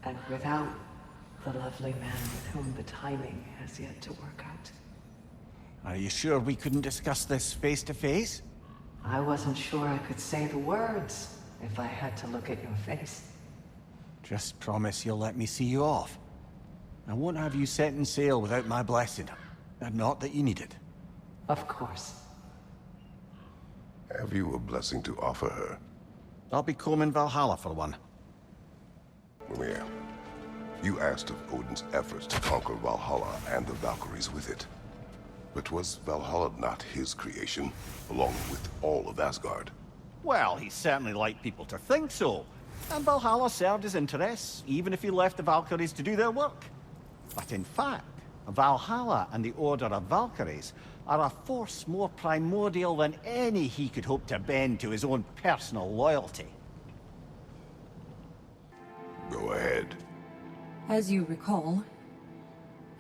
and without the lovely man with whom the timing has yet to work out. Are you sure we couldn't discuss this face to face? I wasn't sure I could say the words if I had to look at your face. Just promise you'll let me see you off. I won't have you setting sail without my blessing. Not that you need it. Of course. Have you a blessing to offer her? I'll be combing Valhalla for one. Mimir, you asked of Odin's efforts to conquer Valhalla and the Valkyries with it. But was Valhalla not his creation, along with all of Asgard? Well, he certainly liked people to think so. And Valhalla served his interests, even if he left the Valkyries to do their work. But in fact, Valhalla and the Order of Valkyries are a force more primordial than any he could hope to bend to his own personal loyalty. Go ahead. As you recall,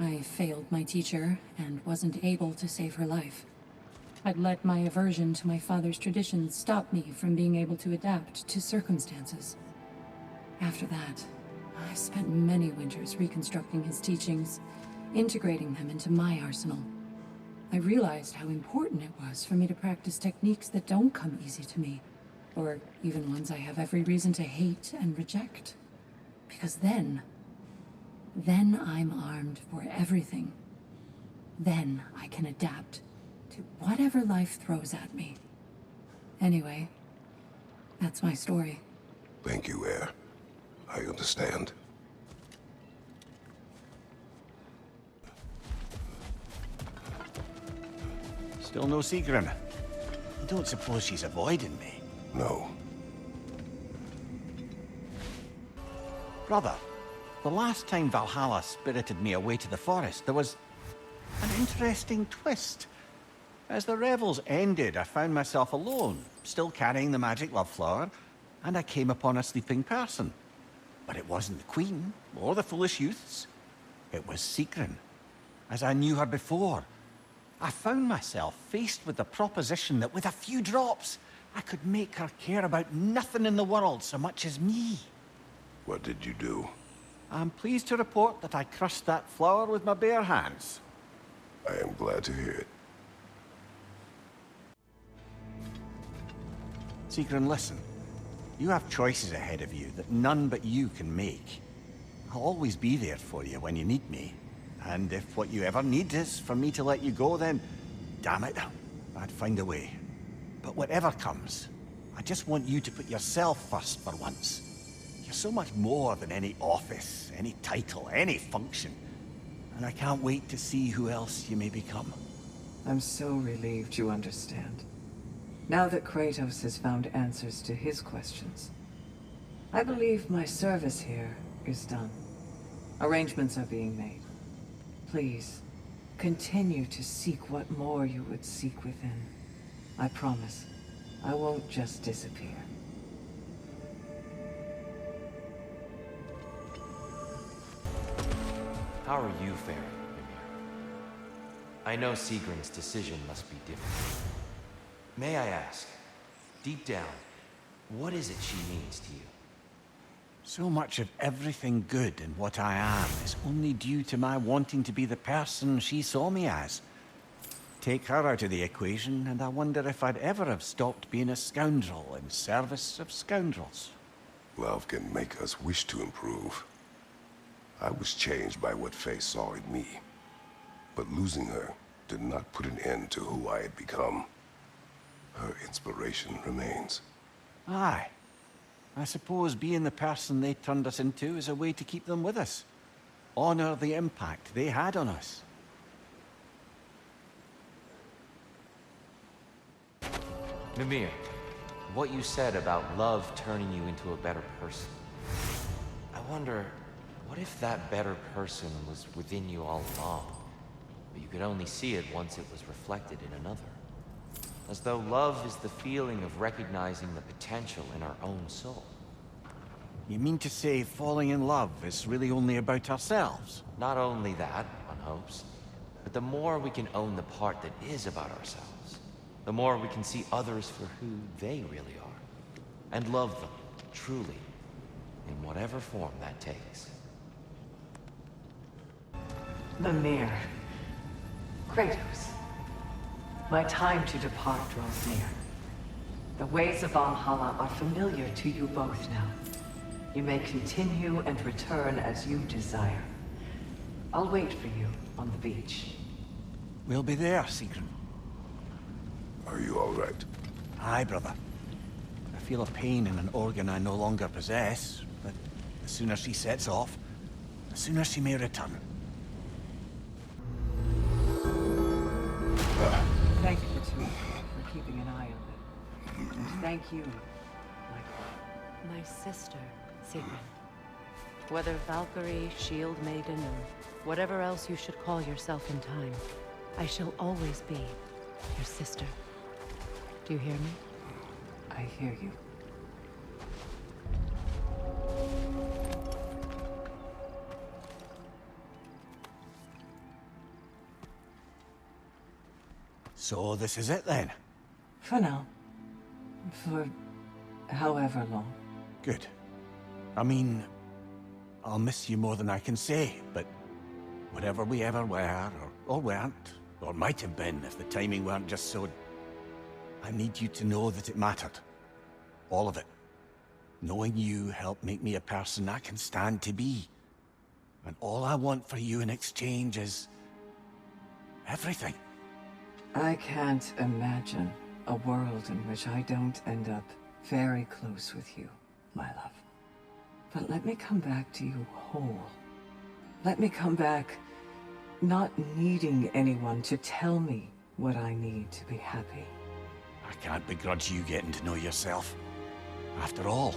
I failed my teacher and wasn't able to save her life. I'd let my aversion to my father's traditions stop me from being able to adapt to circumstances. After that, I spent many winters reconstructing his teachings, integrating them into my arsenal. I realized how important it was for me to practice techniques that don't come easy to me, or even ones I have every reason to hate and reject. Because then I'm armed for everything. Then I can adapt to whatever life throws at me. Anyway, that's my story. Thank you, Eir. I understand. Still no Sigrun. You don't suppose she's avoiding me? No. Brother, the last time Valhalla spirited me away to the forest, there was an interesting twist. As the revels ended, I found myself alone, still carrying the magic love flower, and I came upon a sleeping person. But it wasn't the queen, or the foolish youths. It was Sigrun, as I knew her before. I found myself faced with the proposition that with a few drops, I could make her care about nothing in the world so much as me. What did you do? I'm pleased to report that I crushed that flower with my bare hands. I am glad to hear it. Sigrun, listen. You have choices ahead of you that none but you can make. I'll always be there for you when you need me. And if what you ever need is for me to let you go, then damn it, I'd find a way. But whatever comes, I just want you to put yourself first for once. You're so much more than any office, any title, any function. And I can't wait to see who else you may become. I'm so relieved you understand. Now that Kratos has found answers to his questions, I believe my service here is done. Arrangements are being made. Please, continue to seek what more you would seek within. I promise, I won't just disappear. How are you faring, Mimir? I know Sigrun's decision must be different. May I ask, deep down, what is it she means to you? So much of everything good in what I am is only due to my wanting to be the person she saw me as. Take her out of the equation, and I wonder if I'd ever have stopped being a scoundrel in service of scoundrels. Love can make us wish to improve. I was changed by what Faye saw in me. But losing her did not put an end to who I had become. Her inspiration remains. Aye. I suppose being the person they turned us into is a way to keep them with us. Honor the impact they had on us. Mimir, what you said about love turning you into a better person. I wonder, what if that better person was within you all along, but you could only see it once it was reflected in another? As though love is the feeling of recognizing the potential in our own soul. You mean to say falling in love is really only about ourselves? Not only that, one hopes, but the more we can own the part that is about ourselves, the more we can see others for who they really are, and love them, truly, in whatever form that takes. Mimir. Kratos. My time to depart draws near. The ways of Valhalla are familiar to you both now. You may continue and return as you desire. I'll wait for you on the beach. We'll be there, Sigrun. Are you all right? Aye, brother. I feel a pain in an organ I no longer possess, but the sooner she sets off, the sooner she may return. Thank you, too, for keeping an eye on it. And thank you, my My sister, Sigrun. Whether Valkyrie, Shield Maiden, or whatever else you should call yourself in time, I shall always be your sister. Do you hear me? I hear you. So this is it then? For now. For however long. Good. I mean, I'll miss you more than I can say, but whatever we ever were, or weren't, or might have been if the timing weren't just so... I need you to know that it mattered. All of it. Knowing you helped make me a person I can stand to be. And all I want for you in exchange is... everything. I can't imagine a world in which I don't end up very close with you, my love. But let me come back to you whole. Let me come back not needing anyone to tell me what I need to be happy. I can't begrudge you getting to know yourself. After all,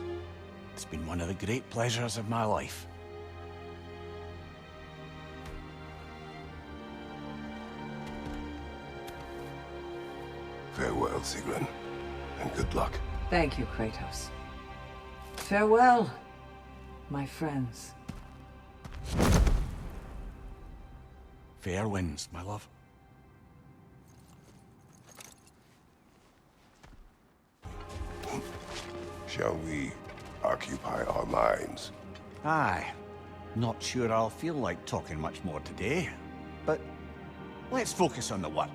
it's been one of the great pleasures of my life. Farewell, Sigrun, and good luck. Thank you, Kratos. Farewell, my friends. Fair winds, my love. Shall we occupy our minds? Aye. Not sure I'll feel like talking much more today, but let's focus on the work.